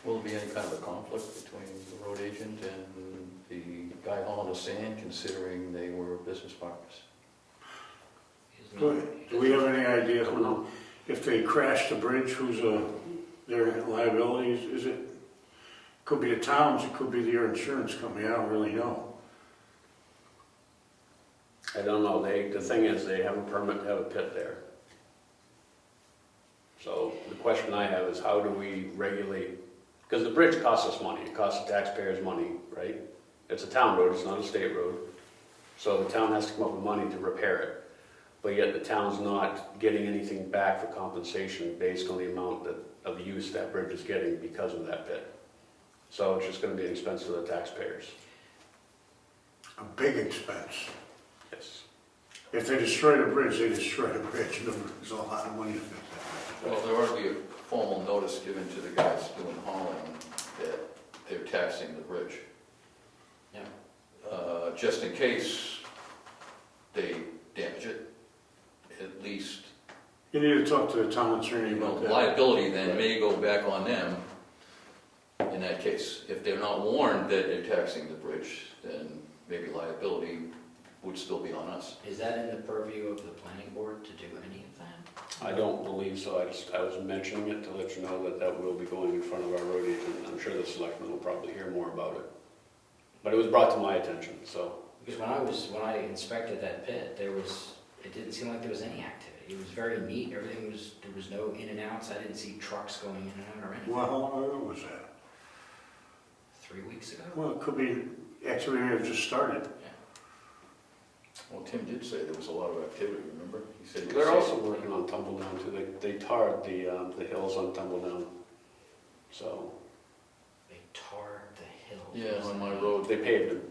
Speaker 7: Will there be any kind of a conflict between the road agent and the guy hauling the sand, considering they were business partners?
Speaker 3: Do we have any idea
Speaker 1: Don't know.
Speaker 3: if they crash the bridge, whose their liability is it? Could be the towns, it could be your insurance company, I don't really know.
Speaker 1: I don't know, the thing is, they have a permit to have a pit there. So the question I have is how do we regulate, because the bridge costs us money, it costs the taxpayers money, right? It's a town road, it's not a state road. So the town has to come up with money to repair it. But yet the town's not getting anything back for compensation based on the amount of use that bridge is getting because of that pit. So it's just gonna be an expense to the taxpayers.
Speaker 3: A big expense.
Speaker 1: Yes.
Speaker 3: If they destroy the bridge, they destroy the bridge, and there's a lot of money to fix that.
Speaker 7: Well, there ought to be a formal notice given to the guys doing hauling that they're taxing the bridge.
Speaker 5: Yeah.
Speaker 7: Just in case they damage it, at least,
Speaker 3: You need to talk to the town attorney
Speaker 7: you know,
Speaker 3: about that.
Speaker 7: liability then may go back on them in that case. If they're not warned that they're taxing the bridge, then maybe liability would still be on us.
Speaker 5: Is that in the purview of the planning board to do any of that?
Speaker 1: I don't believe so. I was mentioning it to let you know that will be going in front of our road agent. I'm sure the selectmen will probably hear more about it. But it was brought to my attention, so.
Speaker 5: Because when I inspected that pit, it didn't seem like there was any activity. It was very neat, there was no in and outs, I didn't see trucks going in and out or anything.
Speaker 3: Well, how long ago was that?
Speaker 5: 3 weeks ago?
Speaker 3: Well, it could be, activity may have just started.
Speaker 7: Well, Tim did say there was a lot of activity, remember? He said
Speaker 1: They're also working on Tumbledown too. They tarred the hills on Tumbledown. So
Speaker 5: They tarred the hills.
Speaker 7: Yeah, on my road.
Speaker 1: they paved them.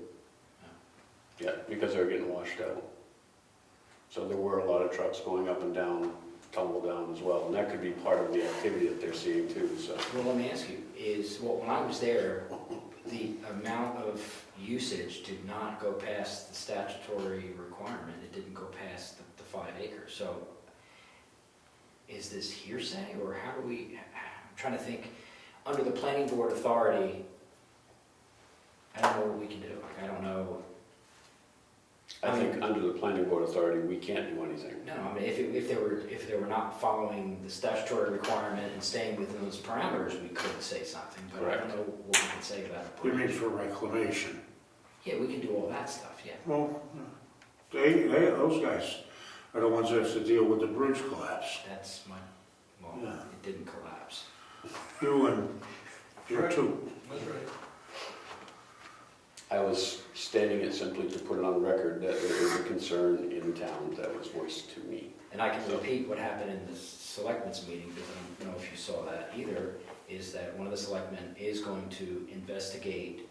Speaker 1: Yeah, because they were getting washed out. So there were a lot of trucks going up and down Tumbledown as well. And that could be part of the activity that they're seeing too, so.
Speaker 5: Well, let me ask you, when I was there, the amount of usage did not go past the statutory requirement. It didn't go past the 5 acres. So is this hearsay, or how do we, I'm trying to think, under the planning board authority, I don't know what we can do. Like, I don't know.
Speaker 1: I think under the planning board authority, we can't do anything.
Speaker 5: No, I mean, if they were not following the statutory requirement and staying within those parameters, we could say something, but I don't know what we can say about it.
Speaker 3: You mean for reclamation?
Speaker 5: Yeah, we can do all that stuff, yeah.
Speaker 3: Well, those guys are the ones that have to deal with the bridge collapse.
Speaker 5: That's well,
Speaker 3: Yeah.
Speaker 5: it didn't collapse.
Speaker 3: You too.
Speaker 6: That's right.
Speaker 1: I was stating it simply to put it on record that there is a concern in town that was voiced to me.
Speaker 5: And I can repeat what happened in the selectmen's meeting, because I don't know if you saw that either, is that one of the selectmen is going to investigate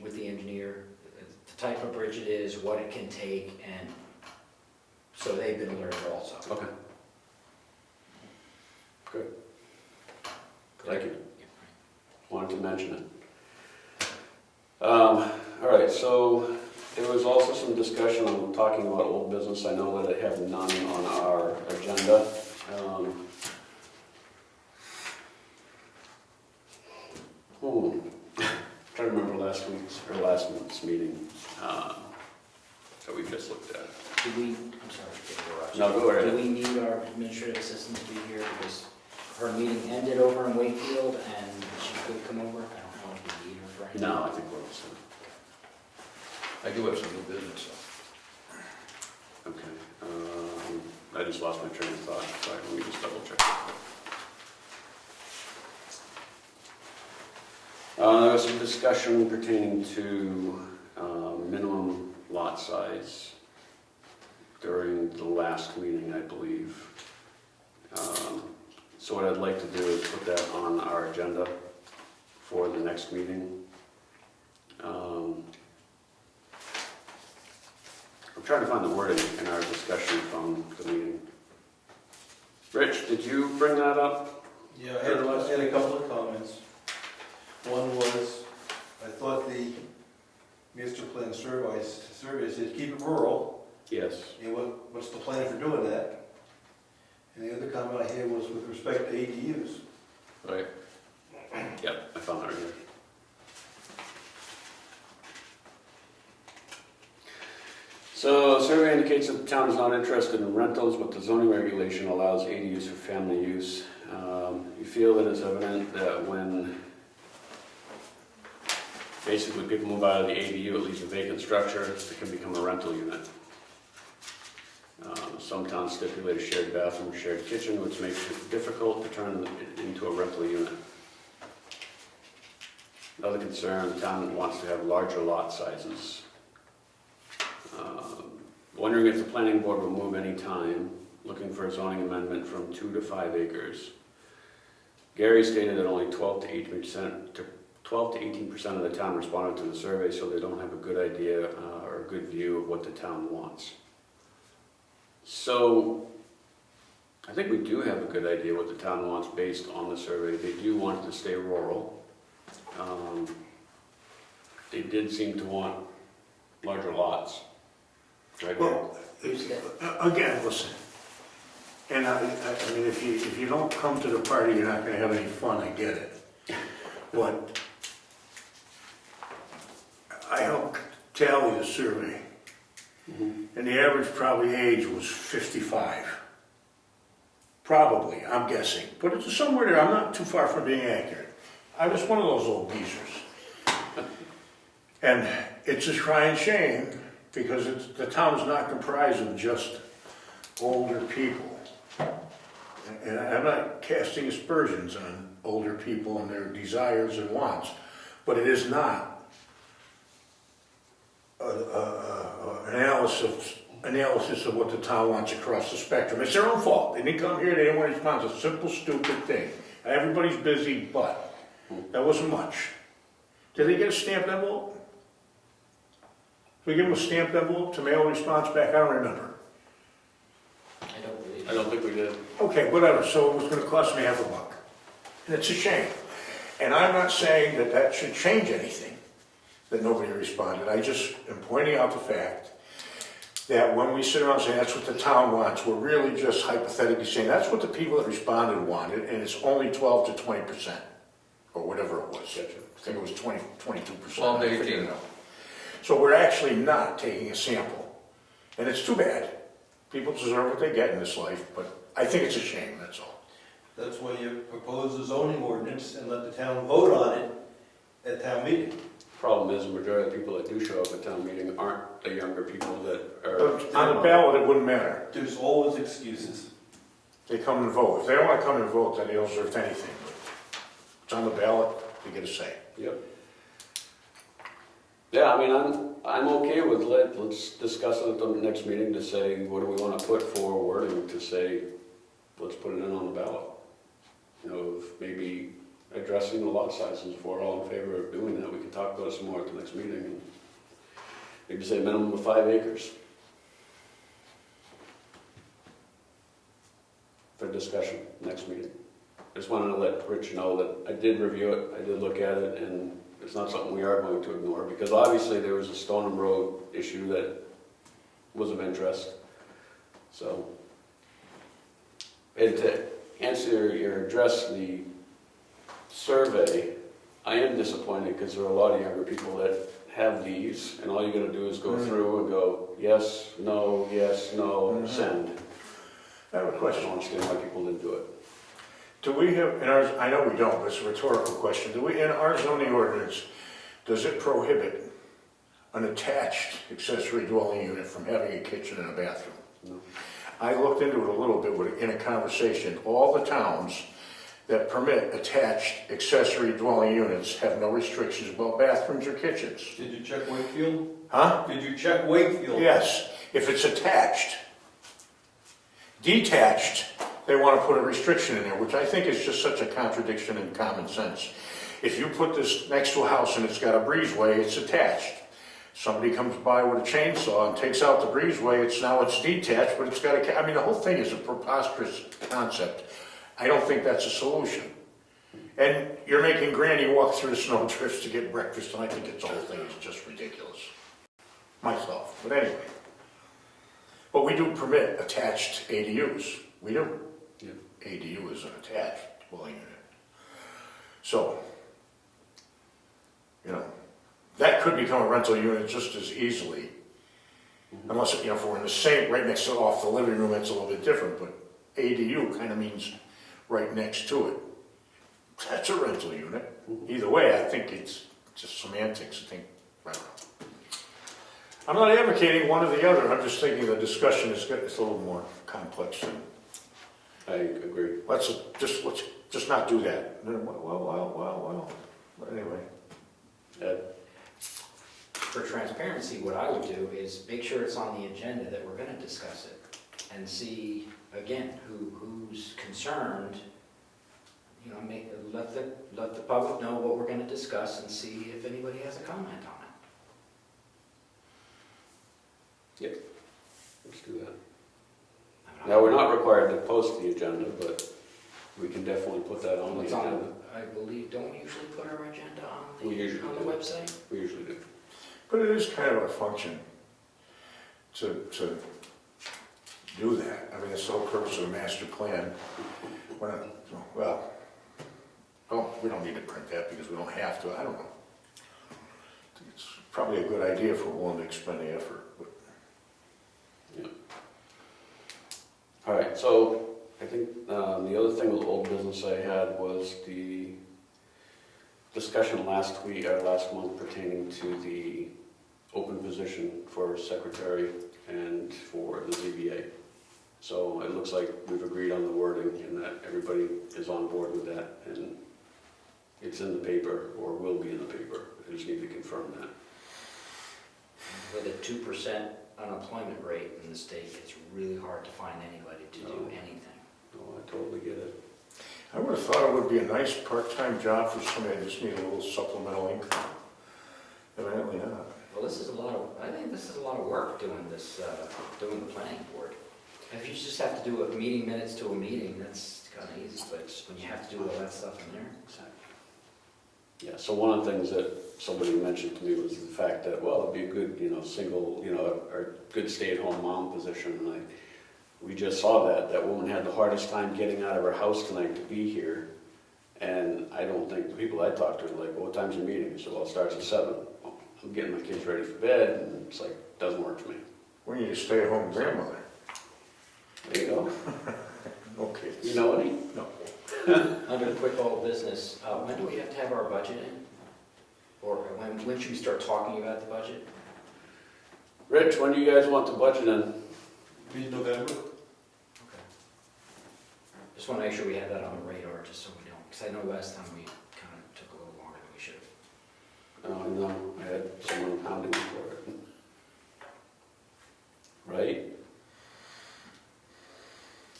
Speaker 5: with the engineer, the type of bridge it is, what it can take, and so they've been alerted also.
Speaker 1: Okay. Good. Thank you. Wanted to mention it. All right, so there was also some discussion on talking about old business. I know that I have none on our agenda. Trying to remember last month's meeting that we just looked at.
Speaker 5: I'm sorry to interrupt.
Speaker 1: No, go ahead.
Speaker 5: Do we need our administrative assistant to be here, because her meeting ended over in Wakefield, and she could come over? I don't know if we need her for anything.
Speaker 1: No, I think we're all set.
Speaker 7: I do have some new business, so.
Speaker 1: Okay. I just lost my train of thought. Sorry, let me just double check. There was some discussion pertaining to minimum lot size during the last meeting, I believe. So what I'd like to do is put that on our agenda for the next meeting. I'm trying to find the wording in our discussion from the meeting. Rich, did you bring that up?
Speaker 6: Yeah, I had a couple of comments. One was, I thought the master plan survey said keep it rural,
Speaker 1: Yes.
Speaker 6: and what's the plan for doing that? And the other comment I had was with respect to ADUs.
Speaker 7: Right.
Speaker 1: Yep, I found that right here. So, survey indicates that the town is not interested in rentals, but the zoning regulation allows ADUs for family use. You feel that it's evident that when basically people move out of the ADU, it leaves a vacant structure, it can become a rental unit. Some towns stipulate a shared bathroom, shared kitchen, which makes it difficult to turn it into a rental unit. Another concern, the town wants to have larger lot sizes. Wondering if the planning board will move any time, looking for a zoning amendment from 2 to 5 acres. Gary stated that only 12 to 18% of the town responded to the survey, so they don't have a good idea or a good view of what the town wants. So, I think we do have a good idea what the town wants based on the survey. They do want it to stay rural. They did seem to want larger lots. Right?
Speaker 3: Well, again, listen, and I mean, if you don't come to the party, you're not gonna have any fun, I get it. But I helped tally the survey, and the average probably age was 55. Probably, I'm guessing, but it's somewhere there, I'm not too far from being accurate. I was one of those old geezers. And it's a crying shame, because the town is not comprised of just older people. And I'm not casting aspersions on older people and their desires and wants, but it is not analysis of what the town wants across the spectrum. It's their own fault. They didn't come here, they didn't want to respond. It's a simple, stupid thing. Everybody's busy, but that wasn't much. Did they get a stamped envelope? Did we give them a stamped envelope to mail a response back? I don't remember.
Speaker 1: I don't think we did.
Speaker 3: Okay, whatever, so it was gonna cost me $50. And it's a shame. And I'm not saying that that should change anything, that nobody responded. I just am pointing out the fact that when we sit around saying that's what the town wants, we're really just hypothetically saying that's what the people that responded wanted, and it's only 12 to 20%, or whatever it was. I think it was 22%.
Speaker 7: 12 to 18.
Speaker 3: So we're actually not taking a sample, and it's too bad. People deserve what they get in this life, but I think it's a shame, that's all.
Speaker 6: That's why you propose a zoning ordinance and let the town vote on it at town meeting.
Speaker 1: Problem is, the majority of the people that do show up at town meeting aren't the younger people that are.
Speaker 3: But on the ballot, it wouldn't matter.
Speaker 6: There's always excuses.
Speaker 3: They come and vote. If they don't want to come and vote, then they don't deserve anything. It's on the ballot, they get a say.
Speaker 1: Yep. Yeah, I mean, I'm okay with let's discuss it at the next meeting to say, what do we want to put for wording to say, let's put it in on the ballot. You know, of maybe addressing the lot sizes. If we're all in favor of doing that, we can talk about it some more at the next meeting. And maybe say a minimum of 5 acres. For discussion, next meeting. I just wanted to let Rich know that I did review it, I did look at it, and it's not something we are going to ignore, because obviously there was a Stoneham Road issue that was of interest. So, and to answer or address the survey, I am disappointed because there are a lot of younger people that have these, and all you're going to do is go through and go, yes, no, send.
Speaker 3: I have a
Speaker 1: I
Speaker 3: question.
Speaker 1: don't understand why people didn't do it.
Speaker 3: Do we have, in ours, I know we don't, but it's a rhetorical question. Do we, in our zoning ordinance, does it prohibit an attached accessory dwelling unit from having a kitchen and a bathroom?
Speaker 1: No.
Speaker 3: I looked into it a little bit in a conversation. All the towns that permit attached accessory dwelling units have no restrictions about bathrooms or kitchens.
Speaker 6: Did you check Wakefield?
Speaker 3: Huh?
Speaker 6: Did you check Wakefield?
Speaker 3: Yes, if it's attached. Detached, they want to put a restriction in there, which I think is just such a contradiction in common sense. If you put this next to a house and it's got a breezeway, it's attached. Somebody comes by with a chainsaw and takes out the breezeway, it's detached, but it's got a, I mean, the whole thing is a preposterous concept. I don't think that's a solution. And you're making Granny walk through the snowdrifts to get breakfast, and I think the whole thing is just ridiculous. Myself, but anyway. But we do permit attached ADUs. We do.
Speaker 1: Yeah.
Speaker 3: ADU is an attached dwelling unit. So, you know, that could become a rental unit just as easily. Unless, you know, if we're in the same, right next to off the living room, it's a little bit different, but ADU kind of means right next to it, that's a rental unit. Either way, I think it's just semantics, I think, I don't know. I'm not advocating one or the other, I'm just thinking the discussion is a little more complex than,
Speaker 1: I agree.
Speaker 3: let's just not do that. Well, but anyway.
Speaker 1: Ed?
Speaker 5: For transparency, what I would do is make sure it's on the agenda that we're gonna discuss it, and see, again, who's concerned. You know, let the public know what we're gonna discuss, and see if anybody has a comment on it.
Speaker 1: Yep. Let's do that.
Speaker 5: I mean,
Speaker 1: Now, we're not required to post the agenda, but we can definitely put that on the
Speaker 5: It's on,
Speaker 1: agenda.
Speaker 5: I believe, don't we usually put our agenda on
Speaker 1: We usually
Speaker 5: the
Speaker 1: do.
Speaker 5: website?
Speaker 1: We usually do.
Speaker 3: But it is kind of our function to do that. I mean, it's the whole purpose of the master plan. We're not, well, we don't need to print that because we don't have to, I don't know. I think it's probably a good idea if we're willing to expend the effort, but
Speaker 1: All right, so I think the other thing with old business I had was the discussion last month pertaining to the open position for secretary and for the ZBA. So it looks like we've agreed on the wording and that everybody is on board with that, and it's in the paper, or will be in the paper. I just need to confirm that.
Speaker 5: With a 2% unemployment rate in the state, it's really hard to find anybody to do
Speaker 1: No.
Speaker 5: anything.
Speaker 1: Oh, I totally get it.
Speaker 3: I would have thought it would be a nice part-time job for somebody that just needed a little supplemental income. Evidently not.
Speaker 5: Well, I think this is a lot of work doing this, doing the planning board. If you just have to do a meeting minutes to a meeting, that's kind of easy, but when you have to do all that stuff in there, exactly.
Speaker 1: Yeah, so one of the things that somebody mentioned to me was the fact that, well, it'd be a good, single, or good stay-at-home mom position, and we just saw that woman had the hardest time getting out of her house tonight to be here, and I don't think, the people I talked to were like, well, what time's your meeting? I said, well, it starts at 7. Well, I'm getting my kids ready for bed, and it's like, doesn't work for me.
Speaker 3: We need a stay-at-home grandmother.
Speaker 1: There you go.
Speaker 3: No kids.
Speaker 1: You know any?
Speaker 3: No.
Speaker 5: Under quick old business, when do we have to have our budget in? Or when should we start talking about the budget?
Speaker 1: Rich, when do you guys want the budget in?
Speaker 6: Mid-November?
Speaker 5: Okay. Just want to make sure we have that on the radar, just so we don't, because I know last time we kind of took a little longer than we should have.
Speaker 1: Oh, no, I had someone pounding me for it. Right?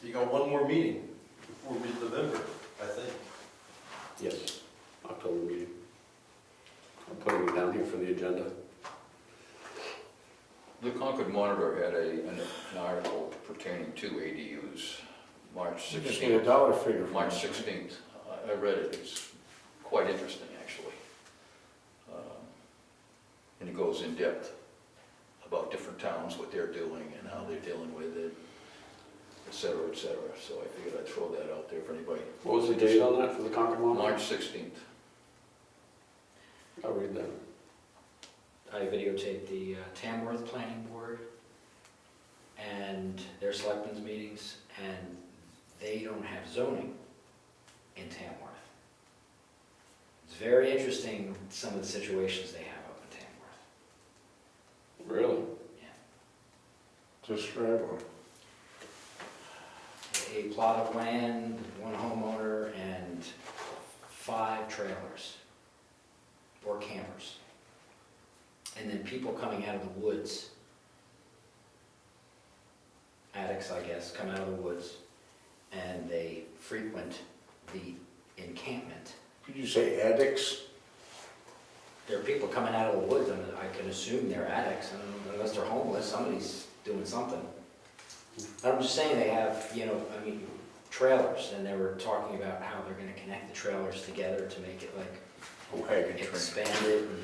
Speaker 6: You got one more meeting before mid-November, I think.
Speaker 1: Yes, October meeting. I'm putting it down here for the agenda.
Speaker 7: The Concord Monitor had an article pertaining to ADUs, March
Speaker 3: You just need a
Speaker 7: 16th.
Speaker 3: dollar figure. for
Speaker 7: March
Speaker 3: it.
Speaker 7: 16th. I read it, it's quite interesting, actually. And it goes in depth about different towns, what they're doing and how they're dealing with it, et cetera, et cetera. So I figured I'd throw that out there for anybody.
Speaker 1: What was the date on that for the Concord Monitor?
Speaker 7: March 16th.
Speaker 1: I'll read that.
Speaker 5: I videotaped the Tamworth Planning Board and their selectmen's meetings, and they don't have zoning in Tamworth. It's very interesting, some of the situations they have up in Tamworth.
Speaker 1: Really?
Speaker 3: Describe them.
Speaker 5: A plot of land, one homeowner, and 5 trailers or campers. And then people coming out of the woods, addicts, I guess, come out of the woods, and they frequent the encampment.
Speaker 3: Did you say addicts?
Speaker 5: There are people coming out of the woods, and I can assume they're addicts, and unless they're homeless, somebody's doing something. I'm just saying they have, trailers, and they were talking about how they're gonna connect the trailers together to make it like
Speaker 3: A wagon train.
Speaker 5: expand it. And,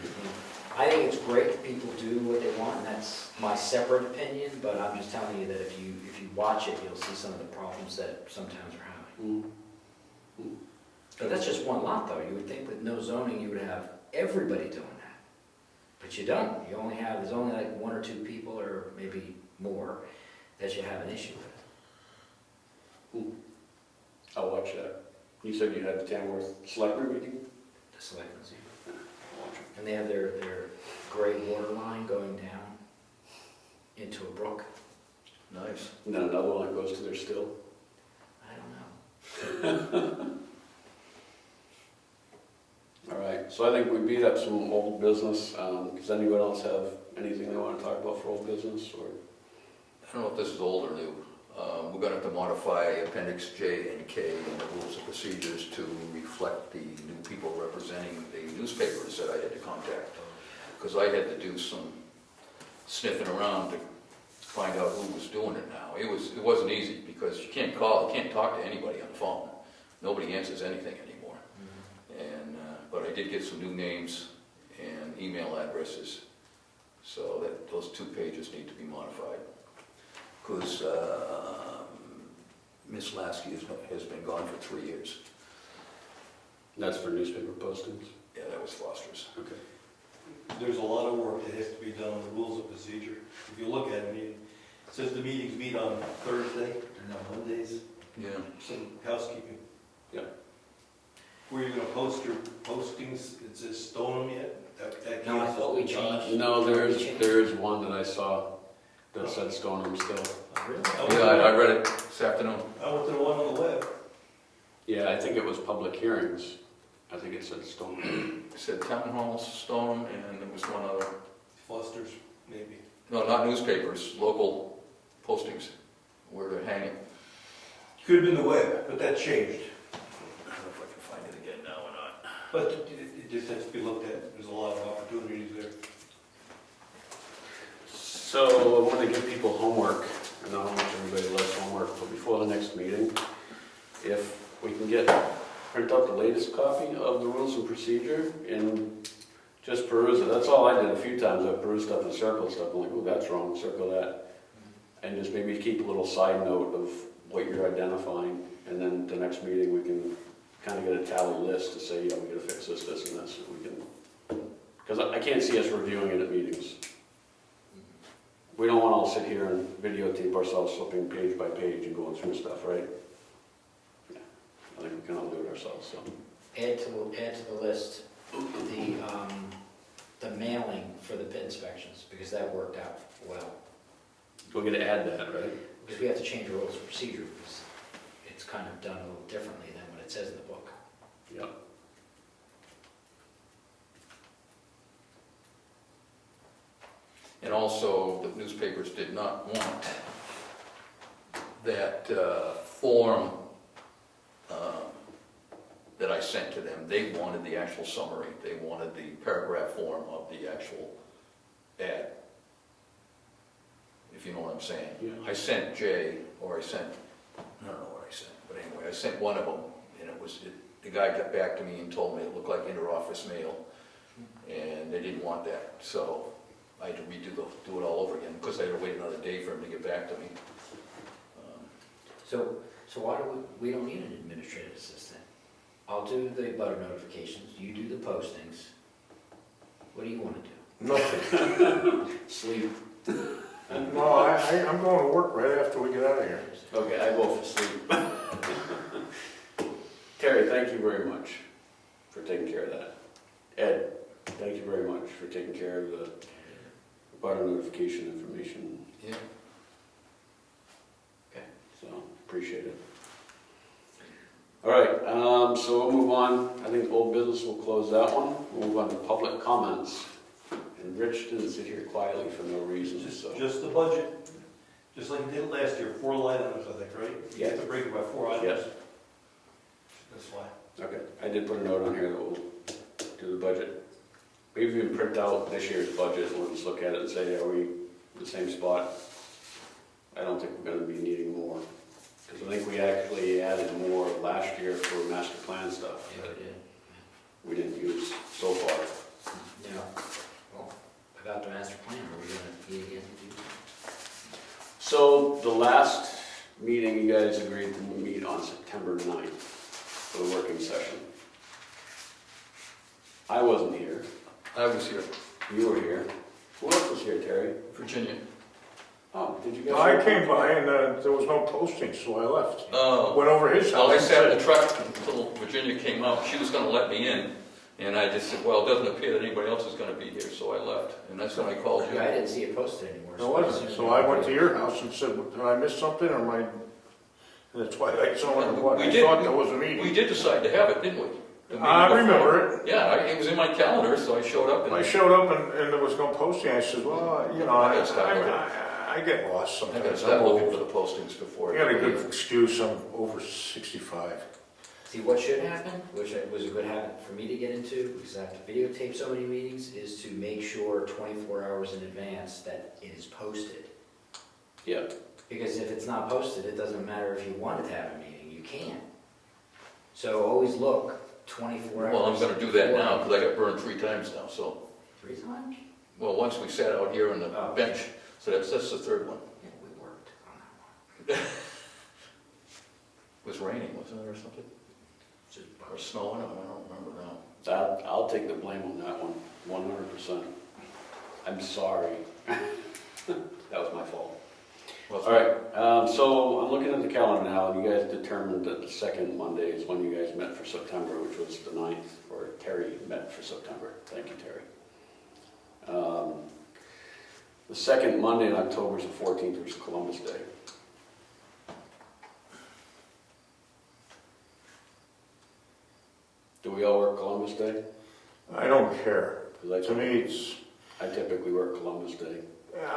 Speaker 5: I think it's great that people do what they want, and that's my separate opinion, but I'm just telling you that if you watch it, you'll see some of the problems that some towns are having. But that's just one lot, though. You would think with no zoning, you would have everybody doing that. But you don't. There's only like 1 or 2 people, or maybe more, that you have an issue with.
Speaker 1: I'll watch that. You said you had the Tamworth Selectmen meeting?
Speaker 5: The selectmen's here. And they have their gray water line going down into a brook.
Speaker 7: Nice.
Speaker 1: And then another one that goes to their still?
Speaker 5: I don't know.
Speaker 1: All right, so I think we beat up some old business. Does anyone else have anything they want to talk about for old business, or?
Speaker 7: I don't know if this is old or new. We're gonna have to modify Appendix J and K in the rules of procedures to reflect the new people representing the newspapers that I had to contact. Because I had to do some sniffing around to find out who was doing it now. It wasn't easy, because you can't talk to anybody on the phone. Nobody answers anything anymore. And, but I did get some new names and email addresses, so that those 2 pages need to be modified. Because Miss Lasky has been gone for 3 years.
Speaker 1: That's for newspaper postings?
Speaker 7: Yeah, that was Foster's.
Speaker 1: Okay.
Speaker 6: There's a lot of work that has to be done on the rules of procedure. If you look at it, it says the meetings meet on Thursday, and not Mondays,
Speaker 7: Yeah.
Speaker 6: some housekeeping.
Speaker 1: Yeah.
Speaker 6: Where you're gonna post your postings, it says Stoneham yet? That
Speaker 5: No, I
Speaker 6: can't-
Speaker 5: thought we changed.
Speaker 1: No, there is one that I saw that said Stoneham still.
Speaker 5: Really?
Speaker 7: Yeah, I read it this afternoon.
Speaker 6: I went to the one on the web.
Speaker 1: Yeah, I think it was public hearings. I think it said Stoneham.
Speaker 7: It said Town Hall, Stoneham, and there was one other.
Speaker 6: Foster's, maybe.
Speaker 7: No, not newspapers, local postings where they're hanging.
Speaker 6: Could have been the web, but that changed.
Speaker 7: I don't know if I can find it again now or not.
Speaker 6: But it just has to be looked at. There's a lot of opportunities there.
Speaker 1: So I want to give people homework. I know how much everybody loves homework, but before the next meeting, if we can print out the latest copy of the rules and procedure and just peruse it. That's all I did a few times. I perused stuff and circled stuff. I'm like, oh, that's wrong, circle that. And just maybe keep a little side note of what you're identifying. And then the next meeting, we can kind of get a tally list to say, yeah, we gotta fix this, this, and this. We can, because I can't see us reviewing it at meetings. We don't want to all sit here and videotape ourselves flipping page by page and going through stuff, right? Yeah, I think we can all do it ourselves, so.
Speaker 5: Add to the list the mailing for the pit inspections, because that worked out well.
Speaker 1: We're gonna add that, right?
Speaker 5: Because we have to change the rules of procedure, because it's kind of done a little differently than what it says in the book.
Speaker 1: Yep.
Speaker 7: And also, the newspapers did not want that form that I sent to them. They wanted the actual summary. They wanted the paragraph form of the actual ad, if you know what I'm saying.
Speaker 1: Yeah.
Speaker 7: I sent Jay, or I don't know what I sent, but anyway, I sent one of them, and the guy got back to me and told me it looked like inter-office mail, and they didn't want that, so I had to do it all over again, because I had to wait another day for him to get back to me.
Speaker 5: So why do we don't need an administrative assistant? I'll do the butter notifications, you do the postings. What do you want to do?
Speaker 3: Nothing.
Speaker 1: Sleep.
Speaker 3: No, I'm going to work right after we get out of here.
Speaker 1: Okay, I go for sleep. Terry, thank you very much for taking care of that. Ed, thank you very much for taking care of the butter notification information.
Speaker 7: Yeah.
Speaker 5: Okay.
Speaker 1: So, appreciate it. All right, so we'll move on. I think old business will close that one. We'll move on to public comments. And Rich didn't sit here quietly for no reason, so.
Speaker 6: Just the budget, just like you did last year, 4 line items, I think, right? You have to break it by 4 items.
Speaker 1: Yes.
Speaker 6: That's why.
Speaker 1: Okay, I did put a note on here that we'll do the budget. Maybe we can print out this year's budget and we'll just look at it and say, are we in the same spot? I don't think we're gonna be needing more. Because I think we actually added more last year for master plan stuff
Speaker 5: Yeah,
Speaker 1: that
Speaker 5: we did.
Speaker 1: we didn't use so far.
Speaker 5: Now, well, about the master plan, are we going to meet again to do that?
Speaker 1: So the last meeting, you guys agreed to meet on September 9th for the working session. I wasn't here.
Speaker 7: I was here,
Speaker 1: You were here. Who else was here, Terry?
Speaker 7: Virginia.
Speaker 1: Oh, did you guys?
Speaker 3: I came by and there was no posting, so I left.
Speaker 7: Oh.
Speaker 3: Went over his
Speaker 7: Well,
Speaker 3: house
Speaker 7: I
Speaker 3: and
Speaker 7: sat in the
Speaker 3: said,
Speaker 7: truck until Virginia came out. She was gonna let me in. And I just said, well, it doesn't appear that anybody else is gonna be here, so I left. And that's when I called you.
Speaker 5: Yeah, I didn't see it posted anymore.
Speaker 3: there wasn't. So I went to your house and said, did I miss something or am I in the twilight zone or what?
Speaker 7: We
Speaker 3: I
Speaker 7: did-
Speaker 3: thought there was a
Speaker 7: We
Speaker 3: meeting.
Speaker 7: did decide to have it, didn't we? The meeting
Speaker 3: I
Speaker 7: before.
Speaker 3: remember it.
Speaker 7: Yeah, it was in my calendar, so I showed up.
Speaker 3: I showed up and there was no posting. I said, well, you know,
Speaker 7: I gotta start looking.
Speaker 3: I get lost
Speaker 7: I gotta
Speaker 3: sometimes.
Speaker 7: start
Speaker 3: I'm
Speaker 7: looking
Speaker 3: old.
Speaker 7: for the postings before.
Speaker 3: I got a good excuse, I'm over 65.
Speaker 5: See, what should happen, which was a good habit for me to get into, because I have to videotape so many meetings, is to make sure 24 hours in advance that it is posted.
Speaker 1: Yeah.
Speaker 5: Because if it's not posted, it doesn't matter if you wanted to have a meeting, you can't. So always look 24 hours.
Speaker 7: Well, I'm gonna do that now,
Speaker 5: before.
Speaker 7: because I got burned 3 times now, so.
Speaker 5: 3 times?
Speaker 7: Well, once we sat out here on the
Speaker 5: Oh.
Speaker 7: bench, so that's the 3rd one.
Speaker 5: Yeah, we worked on that one.
Speaker 7: It was raining, wasn't it, or something?
Speaker 5: Just
Speaker 7: Or snowing, I don't remember now.
Speaker 1: I'll take the blame on that one, 100%. I'm sorry. That was my fault.
Speaker 7: Well,
Speaker 1: All right, so I'm looking at the calendar now, and you guys determined that the second Monday is when you guys met for September, which was the 9th, or Terry met for September. Thank you, Terry. The second Monday in October is the 14th, which is Columbus Day. Do we all work Columbus Day?
Speaker 3: I don't care.
Speaker 1: 'Cause
Speaker 3: To me, it's,
Speaker 1: I typically work Columbus Day.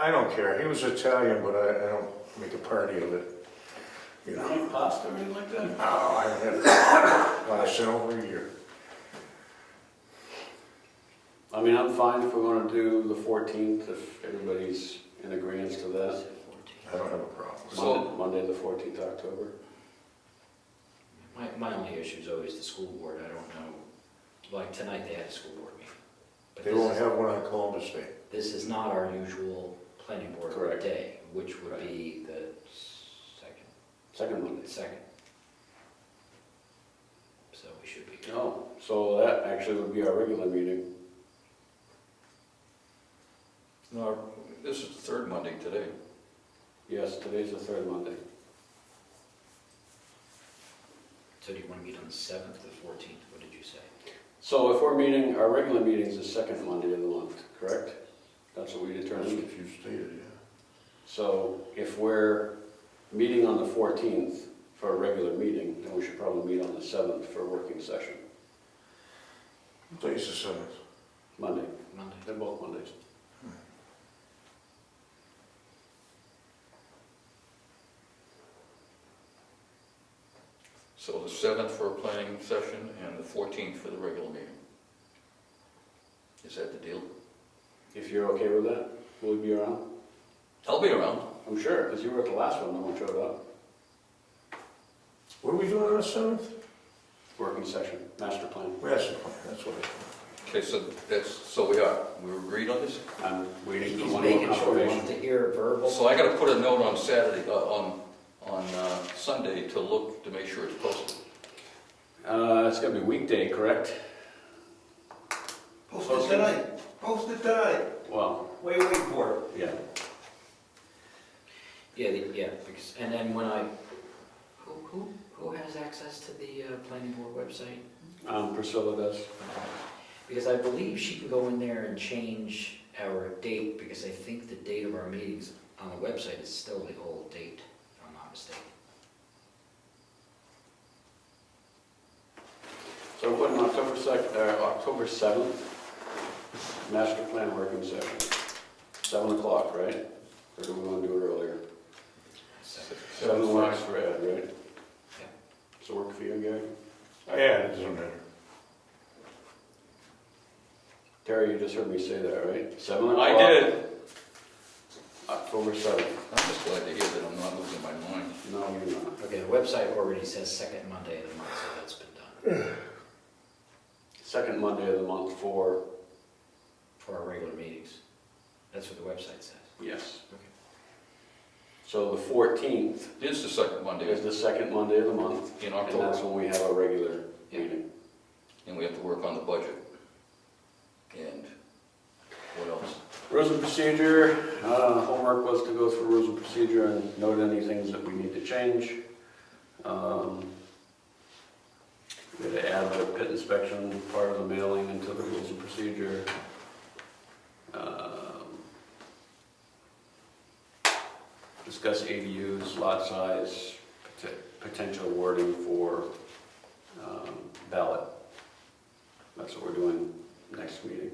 Speaker 3: I don't care. He was Italian, but I don't make a party of it. You know?
Speaker 1: Like pasta or anything like that?
Speaker 3: No, I haven't had last in over a year.
Speaker 1: I mean, I'm fine if we're gonna do the 14th, if everybody's in agreement to that.
Speaker 3: I don't have a problem.
Speaker 7: So-
Speaker 1: Monday, the 14th October.
Speaker 5: My only issue is always the school board, I don't know, like tonight they had a school board meeting. But
Speaker 3: They
Speaker 5: this
Speaker 3: won't
Speaker 5: is-
Speaker 3: have one on Columbus Day.
Speaker 5: This is not our usual planning board
Speaker 1: Correct.
Speaker 5: day, which would be the
Speaker 1: Second Monday.
Speaker 5: second. So we should be good.
Speaker 1: Oh, so that actually would be our regular meeting.
Speaker 7: No, this is the 3rd Monday today.
Speaker 1: Yes, today's the third Monday.
Speaker 5: So do you want to meet on the 7th, the 14th, what did you say?
Speaker 1: So if we're meeting, our regular meeting is the second Monday of the month, correct? That's what we
Speaker 3: That's
Speaker 1: determined.
Speaker 3: what you stated, yeah.
Speaker 1: So if we're meeting on the 14th for a regular meeting, then we should probably meet on the 7th for a working session.
Speaker 3: What day is the 7th?
Speaker 1: Monday.
Speaker 5: Monday.
Speaker 1: They're both Mondays.
Speaker 7: So the 7th for a planning session and the 14th for the regular meeting. Is that the deal?
Speaker 1: If you're okay with that, will we be around?
Speaker 7: I'll be around.
Speaker 1: I'm sure, because you were at the last one, no one showed up.
Speaker 3: What are we doing on the 7th?
Speaker 1: Working session, master plan.
Speaker 3: Master plan, that's what I thought.
Speaker 7: Okay, so we're agreed on this?
Speaker 1: I'm waiting for
Speaker 5: He's
Speaker 1: one more
Speaker 5: making sure he wants
Speaker 1: confirmation.
Speaker 5: to hear verbal.
Speaker 7: So I gotta put a note on Saturday, on Sunday to look, to make sure it's posted.
Speaker 1: It's gonna be weekday, correct?
Speaker 6: Post it tonight, post it tonight.
Speaker 1: Well,
Speaker 6: Wait for it.
Speaker 1: yeah.
Speaker 5: Yeah, because, and then when who has access to the planning board website?
Speaker 1: Priscilla does.
Speaker 5: Because I believe she can go in there and change our date, because I think the date of our meetings on the website is still the old date, if I'm not mistaken.
Speaker 1: So we're putting October 7th, master plan working session. 7 o'clock, right? Or do we want to do it earlier? 7 works for Ed, right?
Speaker 5: Yeah.
Speaker 1: Does it work for you, Gary?
Speaker 3: Yeah, it doesn't matter.
Speaker 1: Terry, you just heard me say that, right? 7 o'clock?
Speaker 7: I did.
Speaker 1: October 7th.
Speaker 7: I'm just glad to hear that I'm not losing my mind.
Speaker 1: No, you're not.
Speaker 5: Okay, the website already says second Monday of the month, so that's been done
Speaker 1: Second Monday of the month for,
Speaker 5: for our regular meetings. That's what the website says.
Speaker 1: yes.
Speaker 5: Okay.
Speaker 1: So the 14th
Speaker 7: It's the 2nd Monday
Speaker 1: is the second Monday of the month,
Speaker 7: in
Speaker 1: and that's
Speaker 7: October,
Speaker 1: when we have our regular
Speaker 5: Yeah.
Speaker 1: meeting.
Speaker 7: and we have to work on the budget. And what else?
Speaker 1: Rules and procedure, homework was to go through rules and procedure and note any things that we need to change. We had to add the pit inspection part of the mailing into the rules and procedure. Discuss ADUs, lot size, potential wording for ballot. That's what we're doing next meeting.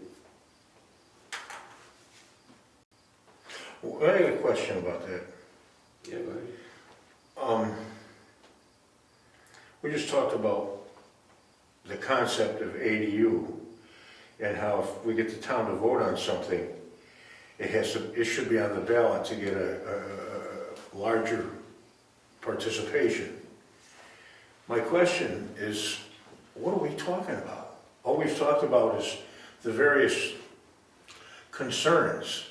Speaker 3: Well, I have a question about that.
Speaker 1: Yeah, go ahead.
Speaker 3: We just talked about the concept of ADU and how if we get the town to vote on something, it should be on the ballot to get a larger participation. My question is, what are we talking about? All we've talked about is the various concerns.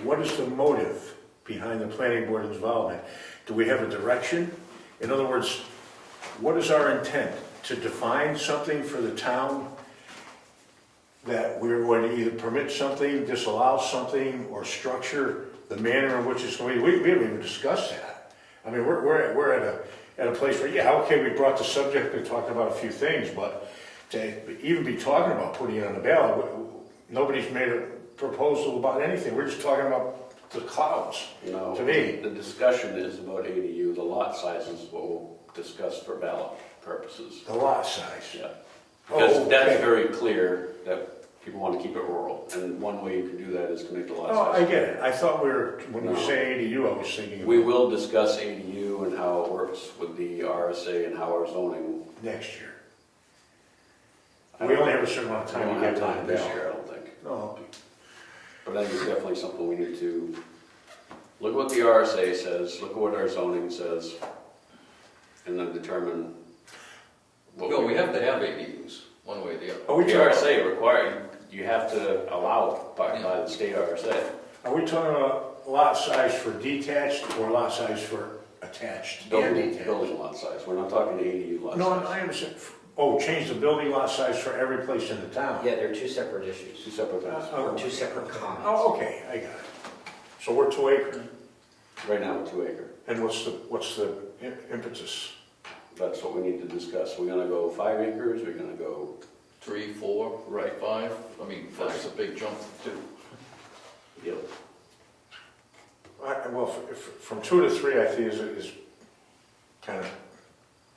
Speaker 3: What is the motive behind the planning board involvement? Do we have a direction? In other words, what is our intent? To define something for the town that we're going to either permit something, disallow something, or structure the manner in which it's going to be? We haven't even discussed that. I mean, we're at a place where, yeah, okay, we brought the subject, we talked about a few things, but to even be talking about putting it on the ballot, nobody's made a proposal about anything. We're just talking about the clouds,
Speaker 1: No,
Speaker 3: to me.
Speaker 1: the discussion is about ADU, the lot size is what we'll discuss for ballot purposes.
Speaker 3: The lot size.
Speaker 1: Yeah.
Speaker 3: Oh,
Speaker 1: Because that's
Speaker 3: okay.
Speaker 1: very clear that people want to keep it rural, and one way you can do that is to make the lot
Speaker 3: Oh, I
Speaker 1: size.
Speaker 3: get it. I thought when you
Speaker 1: No.
Speaker 3: say ADU, I was thinking
Speaker 1: We
Speaker 3: about
Speaker 1: will discuss ADU and how it works with the RSA and how our zoning.
Speaker 3: next year.
Speaker 1: I
Speaker 3: We
Speaker 1: don't-
Speaker 3: only have a certain amount of
Speaker 1: We
Speaker 3: time
Speaker 1: don't
Speaker 3: to
Speaker 1: have
Speaker 3: get
Speaker 1: time
Speaker 3: time
Speaker 1: this
Speaker 3: down.
Speaker 1: year, I don't think.
Speaker 3: No.
Speaker 1: But I think it's definitely something we need to look at what the RSA says, look at what our zoning says, and then determine what
Speaker 7: Bill, we have to have ADUs, one way or the other.
Speaker 3: Are we
Speaker 1: The
Speaker 3: talking,
Speaker 1: RSA require, you have to allow it by the state RSA.
Speaker 3: are we talking about lot size for detached or lot size for attached and
Speaker 1: Building
Speaker 3: detached?
Speaker 1: lot size, we're not talking ADU lot
Speaker 3: No,
Speaker 1: size.
Speaker 3: I understand. Oh, change the building lot size for every place in the town?
Speaker 5: Yeah, they're two separate issues,
Speaker 1: Two separate things.
Speaker 3: Oh,
Speaker 5: or two separate comments.
Speaker 3: Oh, okay, I got it. So we're 2 acre,
Speaker 1: Right now, we're 2 acre.
Speaker 3: and what's the impetus?
Speaker 1: That's what we need to discuss. We're gonna go 5 acres, we're gonna go,
Speaker 7: 3, 4, right, 5, I mean, that's a big jump too.
Speaker 1: yep.
Speaker 3: Well, from 2 to 3, I think is kind of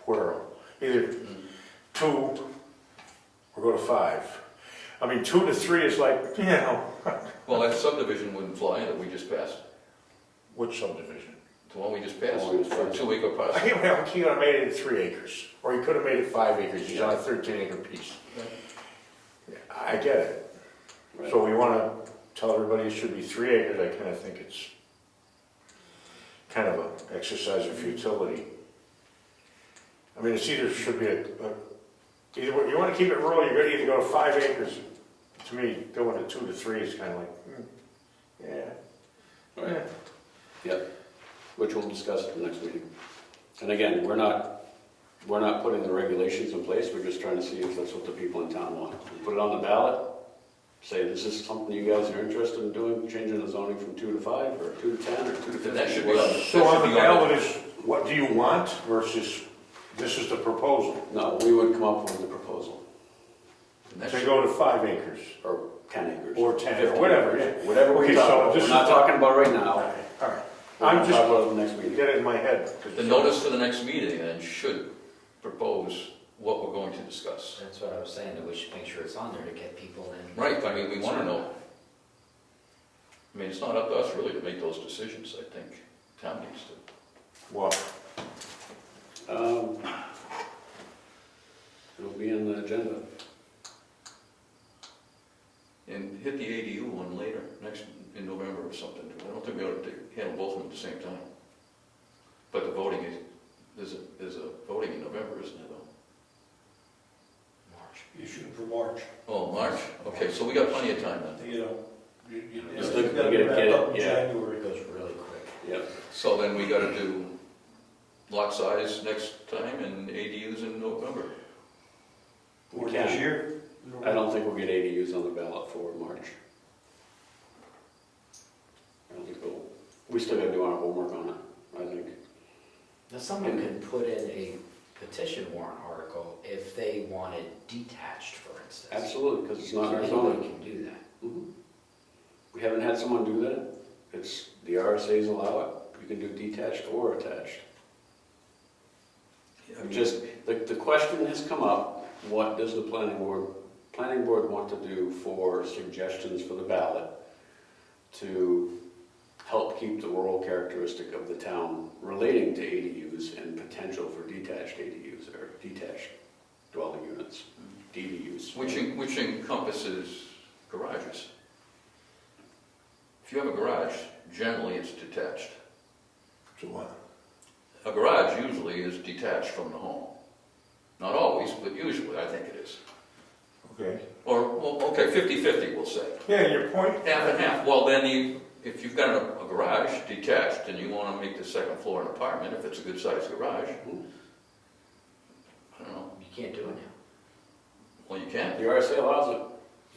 Speaker 3: puerile. Either 2 or go to 5. I mean, 2 to 3 is like, you know,
Speaker 7: Well, that subdivision wouldn't fly that we just passed,
Speaker 3: which subdivision?
Speaker 7: the one we just passed,
Speaker 1: The one we just
Speaker 7: for a
Speaker 1: passed.
Speaker 7: 2 acre parcel.
Speaker 3: He could have made it 3 acres, or he could have made it 5 acres, he's on a 13 acre piece. I get it.
Speaker 1: Right.
Speaker 3: So we want to tell everybody it should be 3 acres, I kind of think it's kind of an exercise of futility. I mean, it's either should be either way, you want to keep it rural, you're going to either go to 5 acres. To me, going to 2 to 3 is kind of like, yeah.
Speaker 1: Right. Yep. Which we'll discuss at the next meeting. And again, we're not putting the regulations in place, we're just trying to see if that's what the people in town want. We put it on the ballot, say, this is something you guys are interested in doing, changing the zoning from 2 to 5, or 2 to 10, or 2 to 15.
Speaker 7: That should be on
Speaker 1: whatever.
Speaker 3: So on the ballot is, what do you want versus this is the proposal?
Speaker 1: No, we would come up with a proposal,
Speaker 7: And that
Speaker 3: To
Speaker 7: should-
Speaker 3: go to 5 acres.
Speaker 1: or 10 acres.
Speaker 3: Or 10, or
Speaker 1: 15
Speaker 3: whatever,
Speaker 1: acres,
Speaker 3: yeah.
Speaker 1: Whatever
Speaker 3: Okay,
Speaker 1: we
Speaker 3: so
Speaker 1: talk about.
Speaker 3: this
Speaker 1: We're
Speaker 3: is
Speaker 1: not
Speaker 3: the-
Speaker 1: talking about right
Speaker 3: All
Speaker 1: now.
Speaker 3: right, all right.
Speaker 1: We're
Speaker 3: I'm
Speaker 1: gonna
Speaker 3: just,
Speaker 1: talk about it in the next meeting.
Speaker 3: get it in my head.
Speaker 7: The notice for the next meeting then should propose what we're going to discuss.
Speaker 5: That's what I was saying, that we should make sure it's on there to get people in.
Speaker 7: Right, I mean, we want to know. I mean, it's not up to us really to make those decisions, I think. Town needs to.
Speaker 3: Well,
Speaker 1: It'll be in the agenda.
Speaker 7: And hit the ADU one later, in November or something. I don't think we ought to handle both of them at the same time. But the voting is, there's a voting in November, isn't there, though?
Speaker 5: March.
Speaker 6: You shoot for March,
Speaker 7: Oh, March? Okay, so we got plenty of time then.
Speaker 6: you know. You
Speaker 1: Just
Speaker 6: gotta
Speaker 1: look-
Speaker 6: get
Speaker 1: get
Speaker 6: it
Speaker 1: it,
Speaker 6: wrapped up in
Speaker 1: yeah.
Speaker 6: January.
Speaker 5: It goes really quick.
Speaker 1: Yep.
Speaker 7: So then we gotta do lot size next time and ADUs in November.
Speaker 6: Or
Speaker 1: We
Speaker 6: this
Speaker 1: can.
Speaker 6: year.
Speaker 1: I don't think we'll get ADUs on the ballot for March. We still gotta do our homework on it, I think.
Speaker 5: Now, someone could put in a petition warrant article if they wanted detached, for instance.
Speaker 1: Absolutely, because it's not our
Speaker 5: Anybody
Speaker 1: zoning.
Speaker 5: can do that.
Speaker 1: Mhm. We haven't had someone do that. It's, the RSA's allow it. You can do detached or attached. Just, the question has come up, what does the planning board want to do for suggestions for the ballot to help keep the rural characteristic of the town relating to ADUs and potential for detached ADUs or detached dwelling units, DDUs.
Speaker 7: Which encompasses garages. If you have a garage, generally it's detached.
Speaker 3: So what?
Speaker 7: A garage usually is detached from the home. Not always, but usually, I think it is.
Speaker 3: Okay.
Speaker 7: Or, well, okay, 50-50 we'll say.
Speaker 3: Yeah, your point.
Speaker 7: Half and half. Well, then if you've got a garage detached and you want to make the second floor an apartment, if it's a good sized garage, I don't know,
Speaker 5: You can't do it now.
Speaker 7: well, you can.
Speaker 1: The RSA allows it.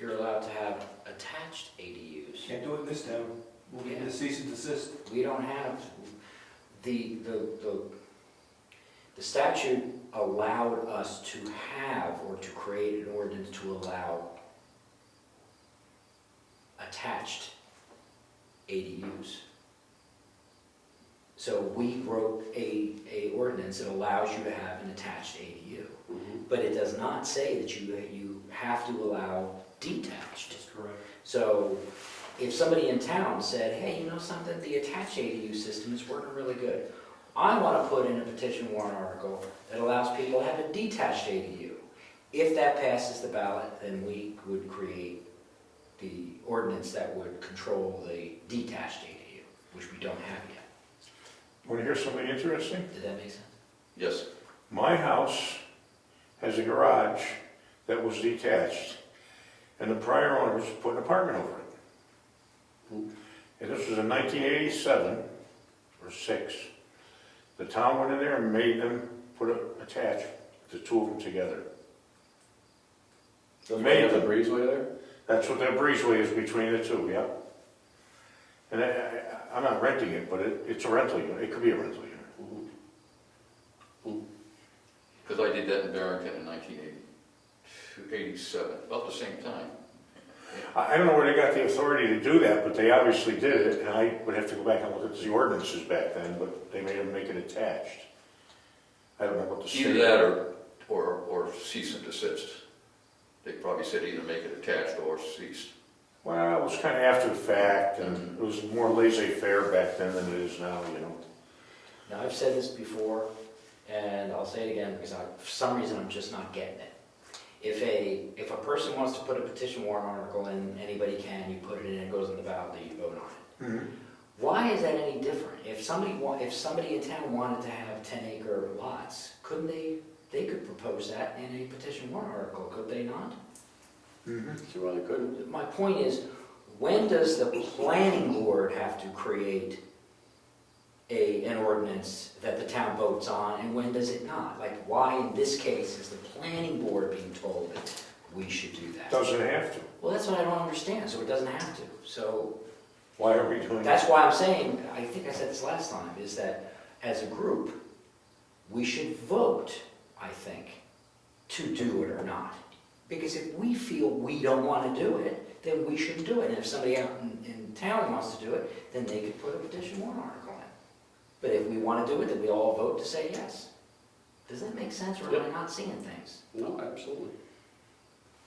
Speaker 5: You're allowed to have attached ADUs.
Speaker 6: Can't do it in this town. We'll get a cease and desist.
Speaker 5: We don't have, the statute allowed us to have or to create an ordinance to allow attached ADUs. So we wrote a ordinance that allows you to have an attached ADU, but it does not say that you have to allow detached.
Speaker 6: That's correct.
Speaker 5: So if somebody in town said, hey, you know something, the attached ADU system is working really good. I want to put in a petition warrant article that allows people to have a detached ADU. If that passes the ballot, then we would create the ordinance that would control the detached ADU, which we don't have yet.
Speaker 3: Want to hear something interesting?
Speaker 5: Did that make sense?
Speaker 7: Yes.
Speaker 3: My house has a garage that was detached, and the prior owners put an apartment over it. And this was in 1987 or 6. The town went in there and made them attach the two of them together.
Speaker 1: Doesn't it have the breezeway there?
Speaker 3: That's what that breezeway is between the two, yeah. And I'm not renting it, but it's a rental unit. It could be a rental unit.
Speaker 7: Because I did that in Barrington in 1987, about the same time.
Speaker 3: I don't know where they got the authority to do that, but they obviously did it, and I would have to go back and look at the ordinances back then, but they made them make it attached. I don't know what the state...
Speaker 7: Either that or cease and desist. They probably said either make it attached or ceased.
Speaker 3: Well, it was kind of after the fact, and it was more laissez-faire back then than it is now, you know.
Speaker 5: Now, I've said this before, and I'll say it again because for some reason I'm just not getting it. If a person wants to put a petition warrant article in, anybody can, you put it in, it goes on the ballot, you vote on it. Why is that any different? If somebody in town wanted to have 10-acre lots, couldn't they could propose that in a petition warrant article, could they not?
Speaker 1: See why they couldn't.
Speaker 5: My point is, when does the planning board have to create an ordinance that the town votes on, and when does it not? Like, why in this case is the planning board being told that we should do that?
Speaker 3: Doesn't have to.
Speaker 5: Well, that's what I don't understand, so it doesn't have to. So
Speaker 3: Why are we doing
Speaker 5: that's
Speaker 3: that?
Speaker 5: why I'm saying, I think I said this last time, is that as a group, we should vote, I think, to do it or not. Because if we feel we don't want to do it, then we shouldn't do it. And if somebody out in town wants to do it, then they could put a petition warrant article in. But if we want to do it, then we all vote to say yes. Does that make sense, or am I not seeing things?
Speaker 1: No, absolutely.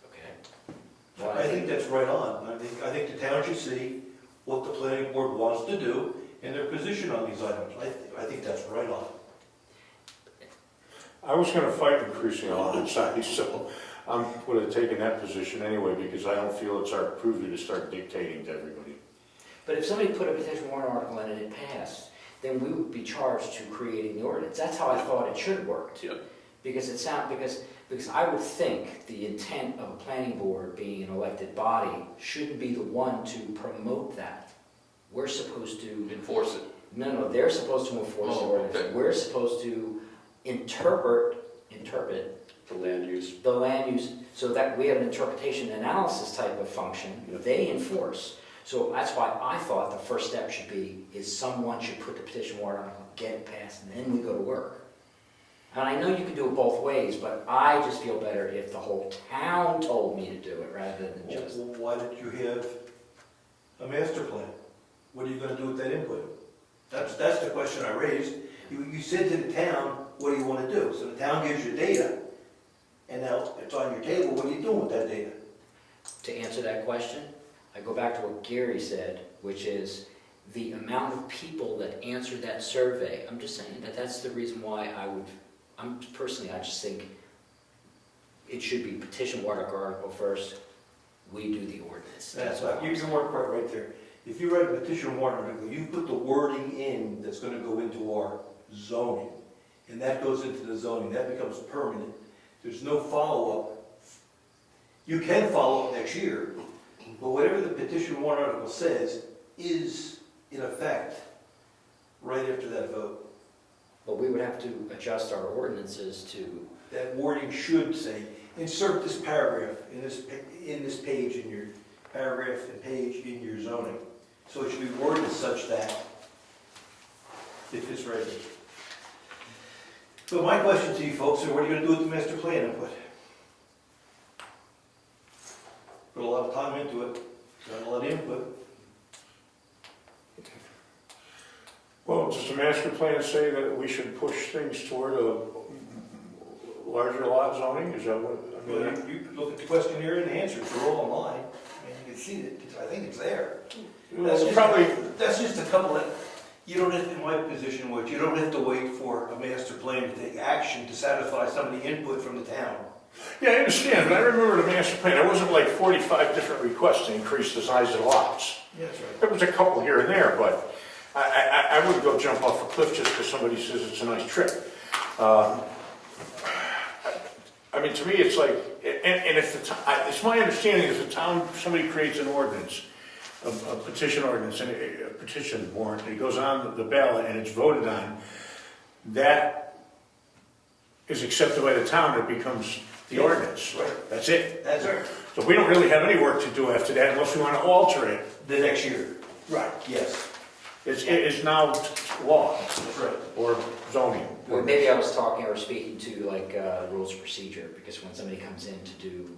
Speaker 5: Okay. Well,
Speaker 6: I think that's right on. I think the town should see what the planning board wants to do and their position on these items. I think that's right on.
Speaker 3: I was going to fight increasing the lot size, so I'm going to take that position anyway, because I don't feel it's our purview to start dictating to everybody.
Speaker 5: But if somebody put a petition warrant article in and it passed, then we would be charged to creating the ordinance. That's how I thought it should work.
Speaker 1: Yep.
Speaker 5: Because because I would think the intent of a planning board being an elected body shouldn't be the one to promote that. We're supposed to...
Speaker 7: Enforce it.
Speaker 5: No, they're supposed to enforce the
Speaker 7: Oh,
Speaker 5: ordinance.
Speaker 7: okay.
Speaker 5: We're supposed to interpret
Speaker 1: The land use.
Speaker 5: the land use so that we have an interpretation analysis type of function.
Speaker 1: Yep.
Speaker 5: They enforce. So that's why I thought the first step should be, is someone should put the petition warrant article, get it passed, and then we go to work. And I know you can do it both ways, but I just feel better if the whole town told me to do it rather than just.
Speaker 6: Well, why don't you have a master plan? What are you gonna do with that input? That's the question I raised. You said to the town, what do you wanna do? So the town gives you data, and now it's on your table, what are you doing with that data?
Speaker 5: To answer that question, I go back to what Gary said, which is the amount of people that answered that survey. I'm just saying that that's the reason why I just think it should be petition warrant article first, we do the ordinance.
Speaker 6: That's
Speaker 5: all
Speaker 6: right,
Speaker 5: I'm
Speaker 6: you
Speaker 5: saying.
Speaker 6: work right there. If you write a petition warrant article, you put the wording in that's gonna go into our zoning, and that goes into the zoning, that becomes permanent. There's no follow-up. You can follow up next year, but whatever the petition warrant article says is in effect right after that vote.
Speaker 5: But we would have to adjust our ordinances to,
Speaker 6: That wording should say, insert this paragraph in this page in your paragraph and page in your zoning. So it should be worded such that if it's ready. So my question to you folks is, what are you gonna do with the master plan input? Put a lot of time into it, got a lot of input.
Speaker 3: Well, does the master plan say that we should push things toward a larger lot zoning? Is that what, I
Speaker 6: Well,
Speaker 3: mean,
Speaker 6: you look at the questionnaire and the answers, they're all online. I mean, you can see it, I think it's there.
Speaker 3: well, probably,
Speaker 6: That's just a couple of, you don't have, in my position, Wood, you don't have to wait for a master plan to take action to satisfy some of the input from the town.
Speaker 3: yeah, I understand, but I remember the master plan, there wasn't like 45 different requests to increase the size of the lots.
Speaker 6: Yeah, that's right.
Speaker 3: There was a couple here and there, but I wouldn't go jump off a cliff just because somebody says it's a nice trip. I mean, to me, it's like, and if it's my understanding, if the town, somebody creates an ordinance, a petition ordinance, and a petition warrant, and it goes on the ballot and it's voted on, that is accepted by the town, it becomes the ordinance.
Speaker 6: Right.
Speaker 3: That's it.
Speaker 6: That's right.
Speaker 3: So we don't really have any work to do after that unless we want to alter it.
Speaker 6: The next year.
Speaker 3: Right.
Speaker 6: Yes,
Speaker 3: It's now law
Speaker 6: that's right.
Speaker 3: or zoning.
Speaker 5: or maybe I was talking or speaking to like rules of procedure, because when somebody comes in to do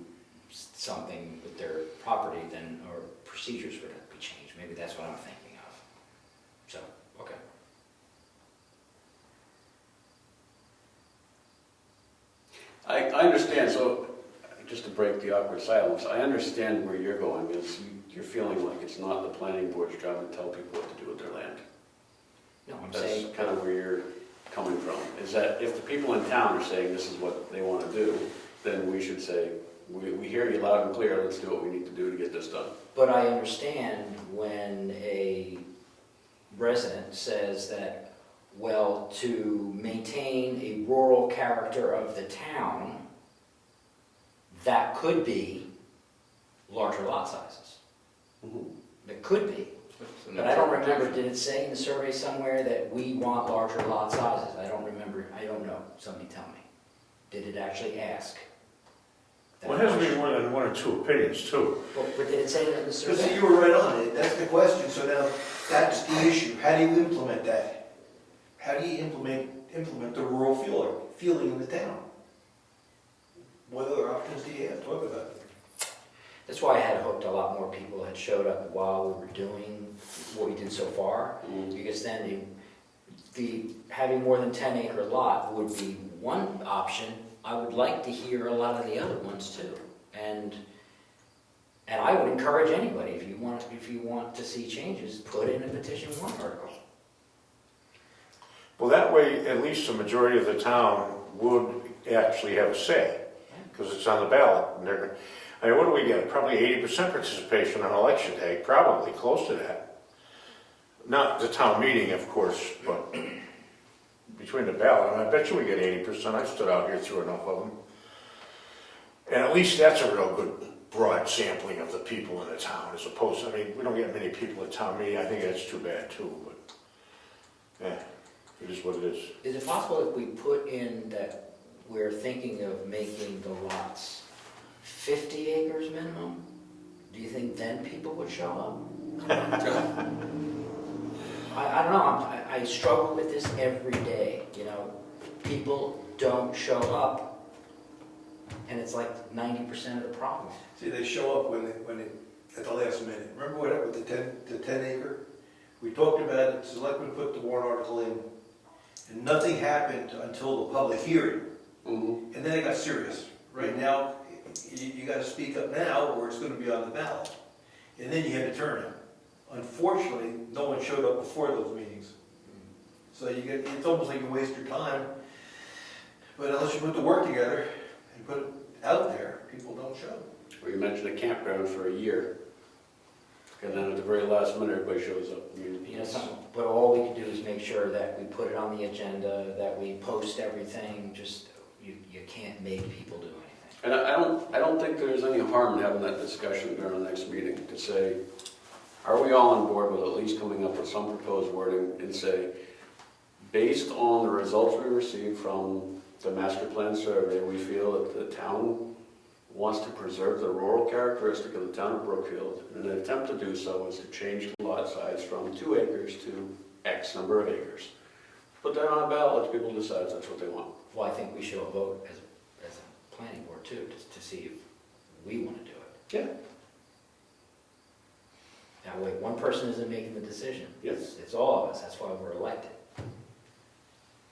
Speaker 5: something with their property, then, or procedures would have to be changed. Maybe that's what I'm thinking of. So, okay.
Speaker 1: I understand, so, just to break the awkward silence, I understand where you're going, is you're feeling like it's not the planning board's job to tell people what to do with their land.
Speaker 5: No, I'm
Speaker 1: That's
Speaker 5: saying,
Speaker 1: kind of where you're coming from, is that if the people in town are saying this is what they want to do, then we should say, we hear you loud and clear, let's do what we need to do to get this done.
Speaker 5: but I understand when a resident says that, well, to maintain a rural character of the town, that could be larger lot sizes. It could be. But I don't remember, did it say in the survey somewhere that we want larger lot sizes? I don't remember, I don't know, somebody tell me. Did it actually ask? that
Speaker 3: Well, it has to be
Speaker 5: question?
Speaker 3: more than one or two opinions too.
Speaker 5: But did it say that in the
Speaker 6: So
Speaker 5: survey?
Speaker 6: you were right on it, that's the question, so now, that's the issue, how do you implement that? How do you implement the rural feeling in the town? What other options do you have, talk about it?
Speaker 5: That's why I had hoped a lot more people had showed up while we were doing what we did so far, because then the having more than 10-acre lot would be one option. I would like to hear a lot of the other ones too, and I would encourage anybody, if you want to see changes, put in a petition warrant article.
Speaker 3: Well, that way, at least the majority of the town would actually have a say, because it's on the ballot. And I mean, what do we get? Probably 80% participation on election day, probably close to that. Not the town meeting, of course, but between the ballot, and I bet you we get 80%. I stood out here through enough of them. And at least that's a real good broad sampling of the people in the town, as opposed to, I mean, we don't get many people at town meeting. I think that's too bad too, but yeah, it is what it is.
Speaker 5: Is it possible if we put in that we're thinking of making the lots 50 acres minimum? Do you think then people would show up? I don't know, I struggle with this every day, you know? People don't show up, and it's like 90% of the problem.
Speaker 6: See, they show up at the last minute. Remember what happened with the 10 acre? We talked about it, selectmen put the warrant article in, and nothing happened until the public hearing.
Speaker 1: Mhm.
Speaker 6: And then it got serious. Right now, you gotta speak up now, or it's gonna be on the ballot. And then you had a turnout. Unfortunately, no one showed up before those meetings. So it's almost like you waste your time. But unless you put the work together and put it out there, people don't show.
Speaker 1: Well, you mentioned a campground for a year, and then at the very last minute, everybody shows up. I mean,
Speaker 5: You know, but all we can do is make sure that we put it on the agenda, that we post everything, just, you can't make people do anything.
Speaker 1: And I don't think there's any harm in having that discussion during the next meeting to say, are we all on board with at least coming up with some proposed wording and say, based on the results we received from the master plan survey, we feel that the town wants to preserve the rural characteristic of the town of Brookfield, and an attempt to do so is to change the lot size from 2 acres to X number of acres. Put that on a ballot, let people decide that's what they want.
Speaker 5: Well, I think we should all vote as a planning board too, to see if we want to do it.
Speaker 1: Yeah.
Speaker 5: That way, one person isn't making the decision.
Speaker 1: Yes.
Speaker 5: It's all of us, that's why we're elected.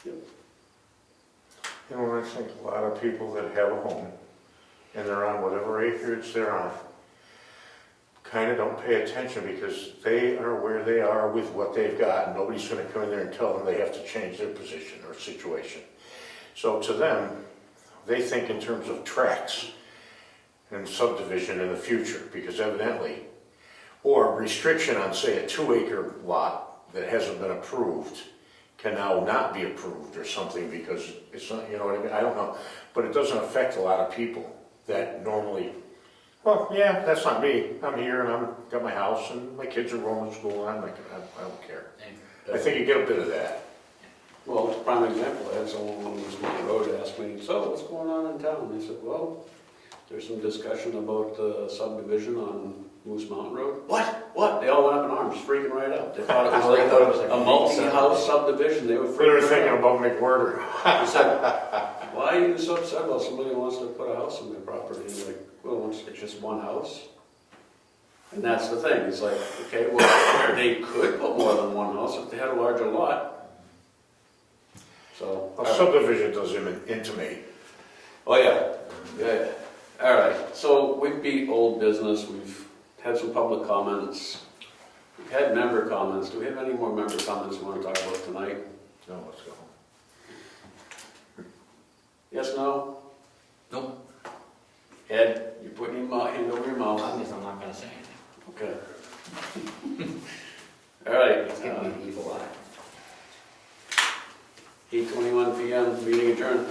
Speaker 3: You know, I think a lot of people that have a home, and they're on whatever acreage they're on, kind of don't pay attention because they are where they are with what they've got, and nobody's going to come in there and tell them they have to change their position or situation. So to them, they think in terms of tracts and subdivision in the future, because evidently, or restriction on, say, a 2 acre lot that hasn't been approved can now not be approved or something because it's not, you know what I mean? I don't know. But it doesn't affect a lot of people that normally, well, yeah, that's not me. I'm here and I've got my house and my kids are going to school and I don't care. I think you get a bit of that.
Speaker 1: Well, it's a prime example. I had someone on this road ask me, so what's going on in town? I said, well, there's some discussion about the subdivision on Moose Mountain Road. What? They all went up in arms, freaking right out. They thought it was like a multi-house subdivision. They were
Speaker 3: They were
Speaker 1: freaking
Speaker 3: thinking
Speaker 1: out.
Speaker 3: about McWhirter.
Speaker 1: I said, why are you so upset about somebody who wants to put a house on their property? He's like, well, it's just one house. And that's the thing. It's like, okay, well, they could put more than one house if they had a larger lot. So.
Speaker 3: A subdivision does intimate.
Speaker 1: Oh, yeah. Yeah. All right. So we've beat old business. We've had some public comments. We've had member comments. Do we have any more member comments we want to talk about tonight?
Speaker 3: No, let's go.
Speaker 1: Yes, no?
Speaker 7: Nope.
Speaker 1: Ed, you're putting your hand over your mouth.
Speaker 5: That means I'm not going to say anything.
Speaker 1: Okay. All right.
Speaker 5: It's going to be the evil eye.
Speaker 1: 8:21 p.m. Meeting adjourned.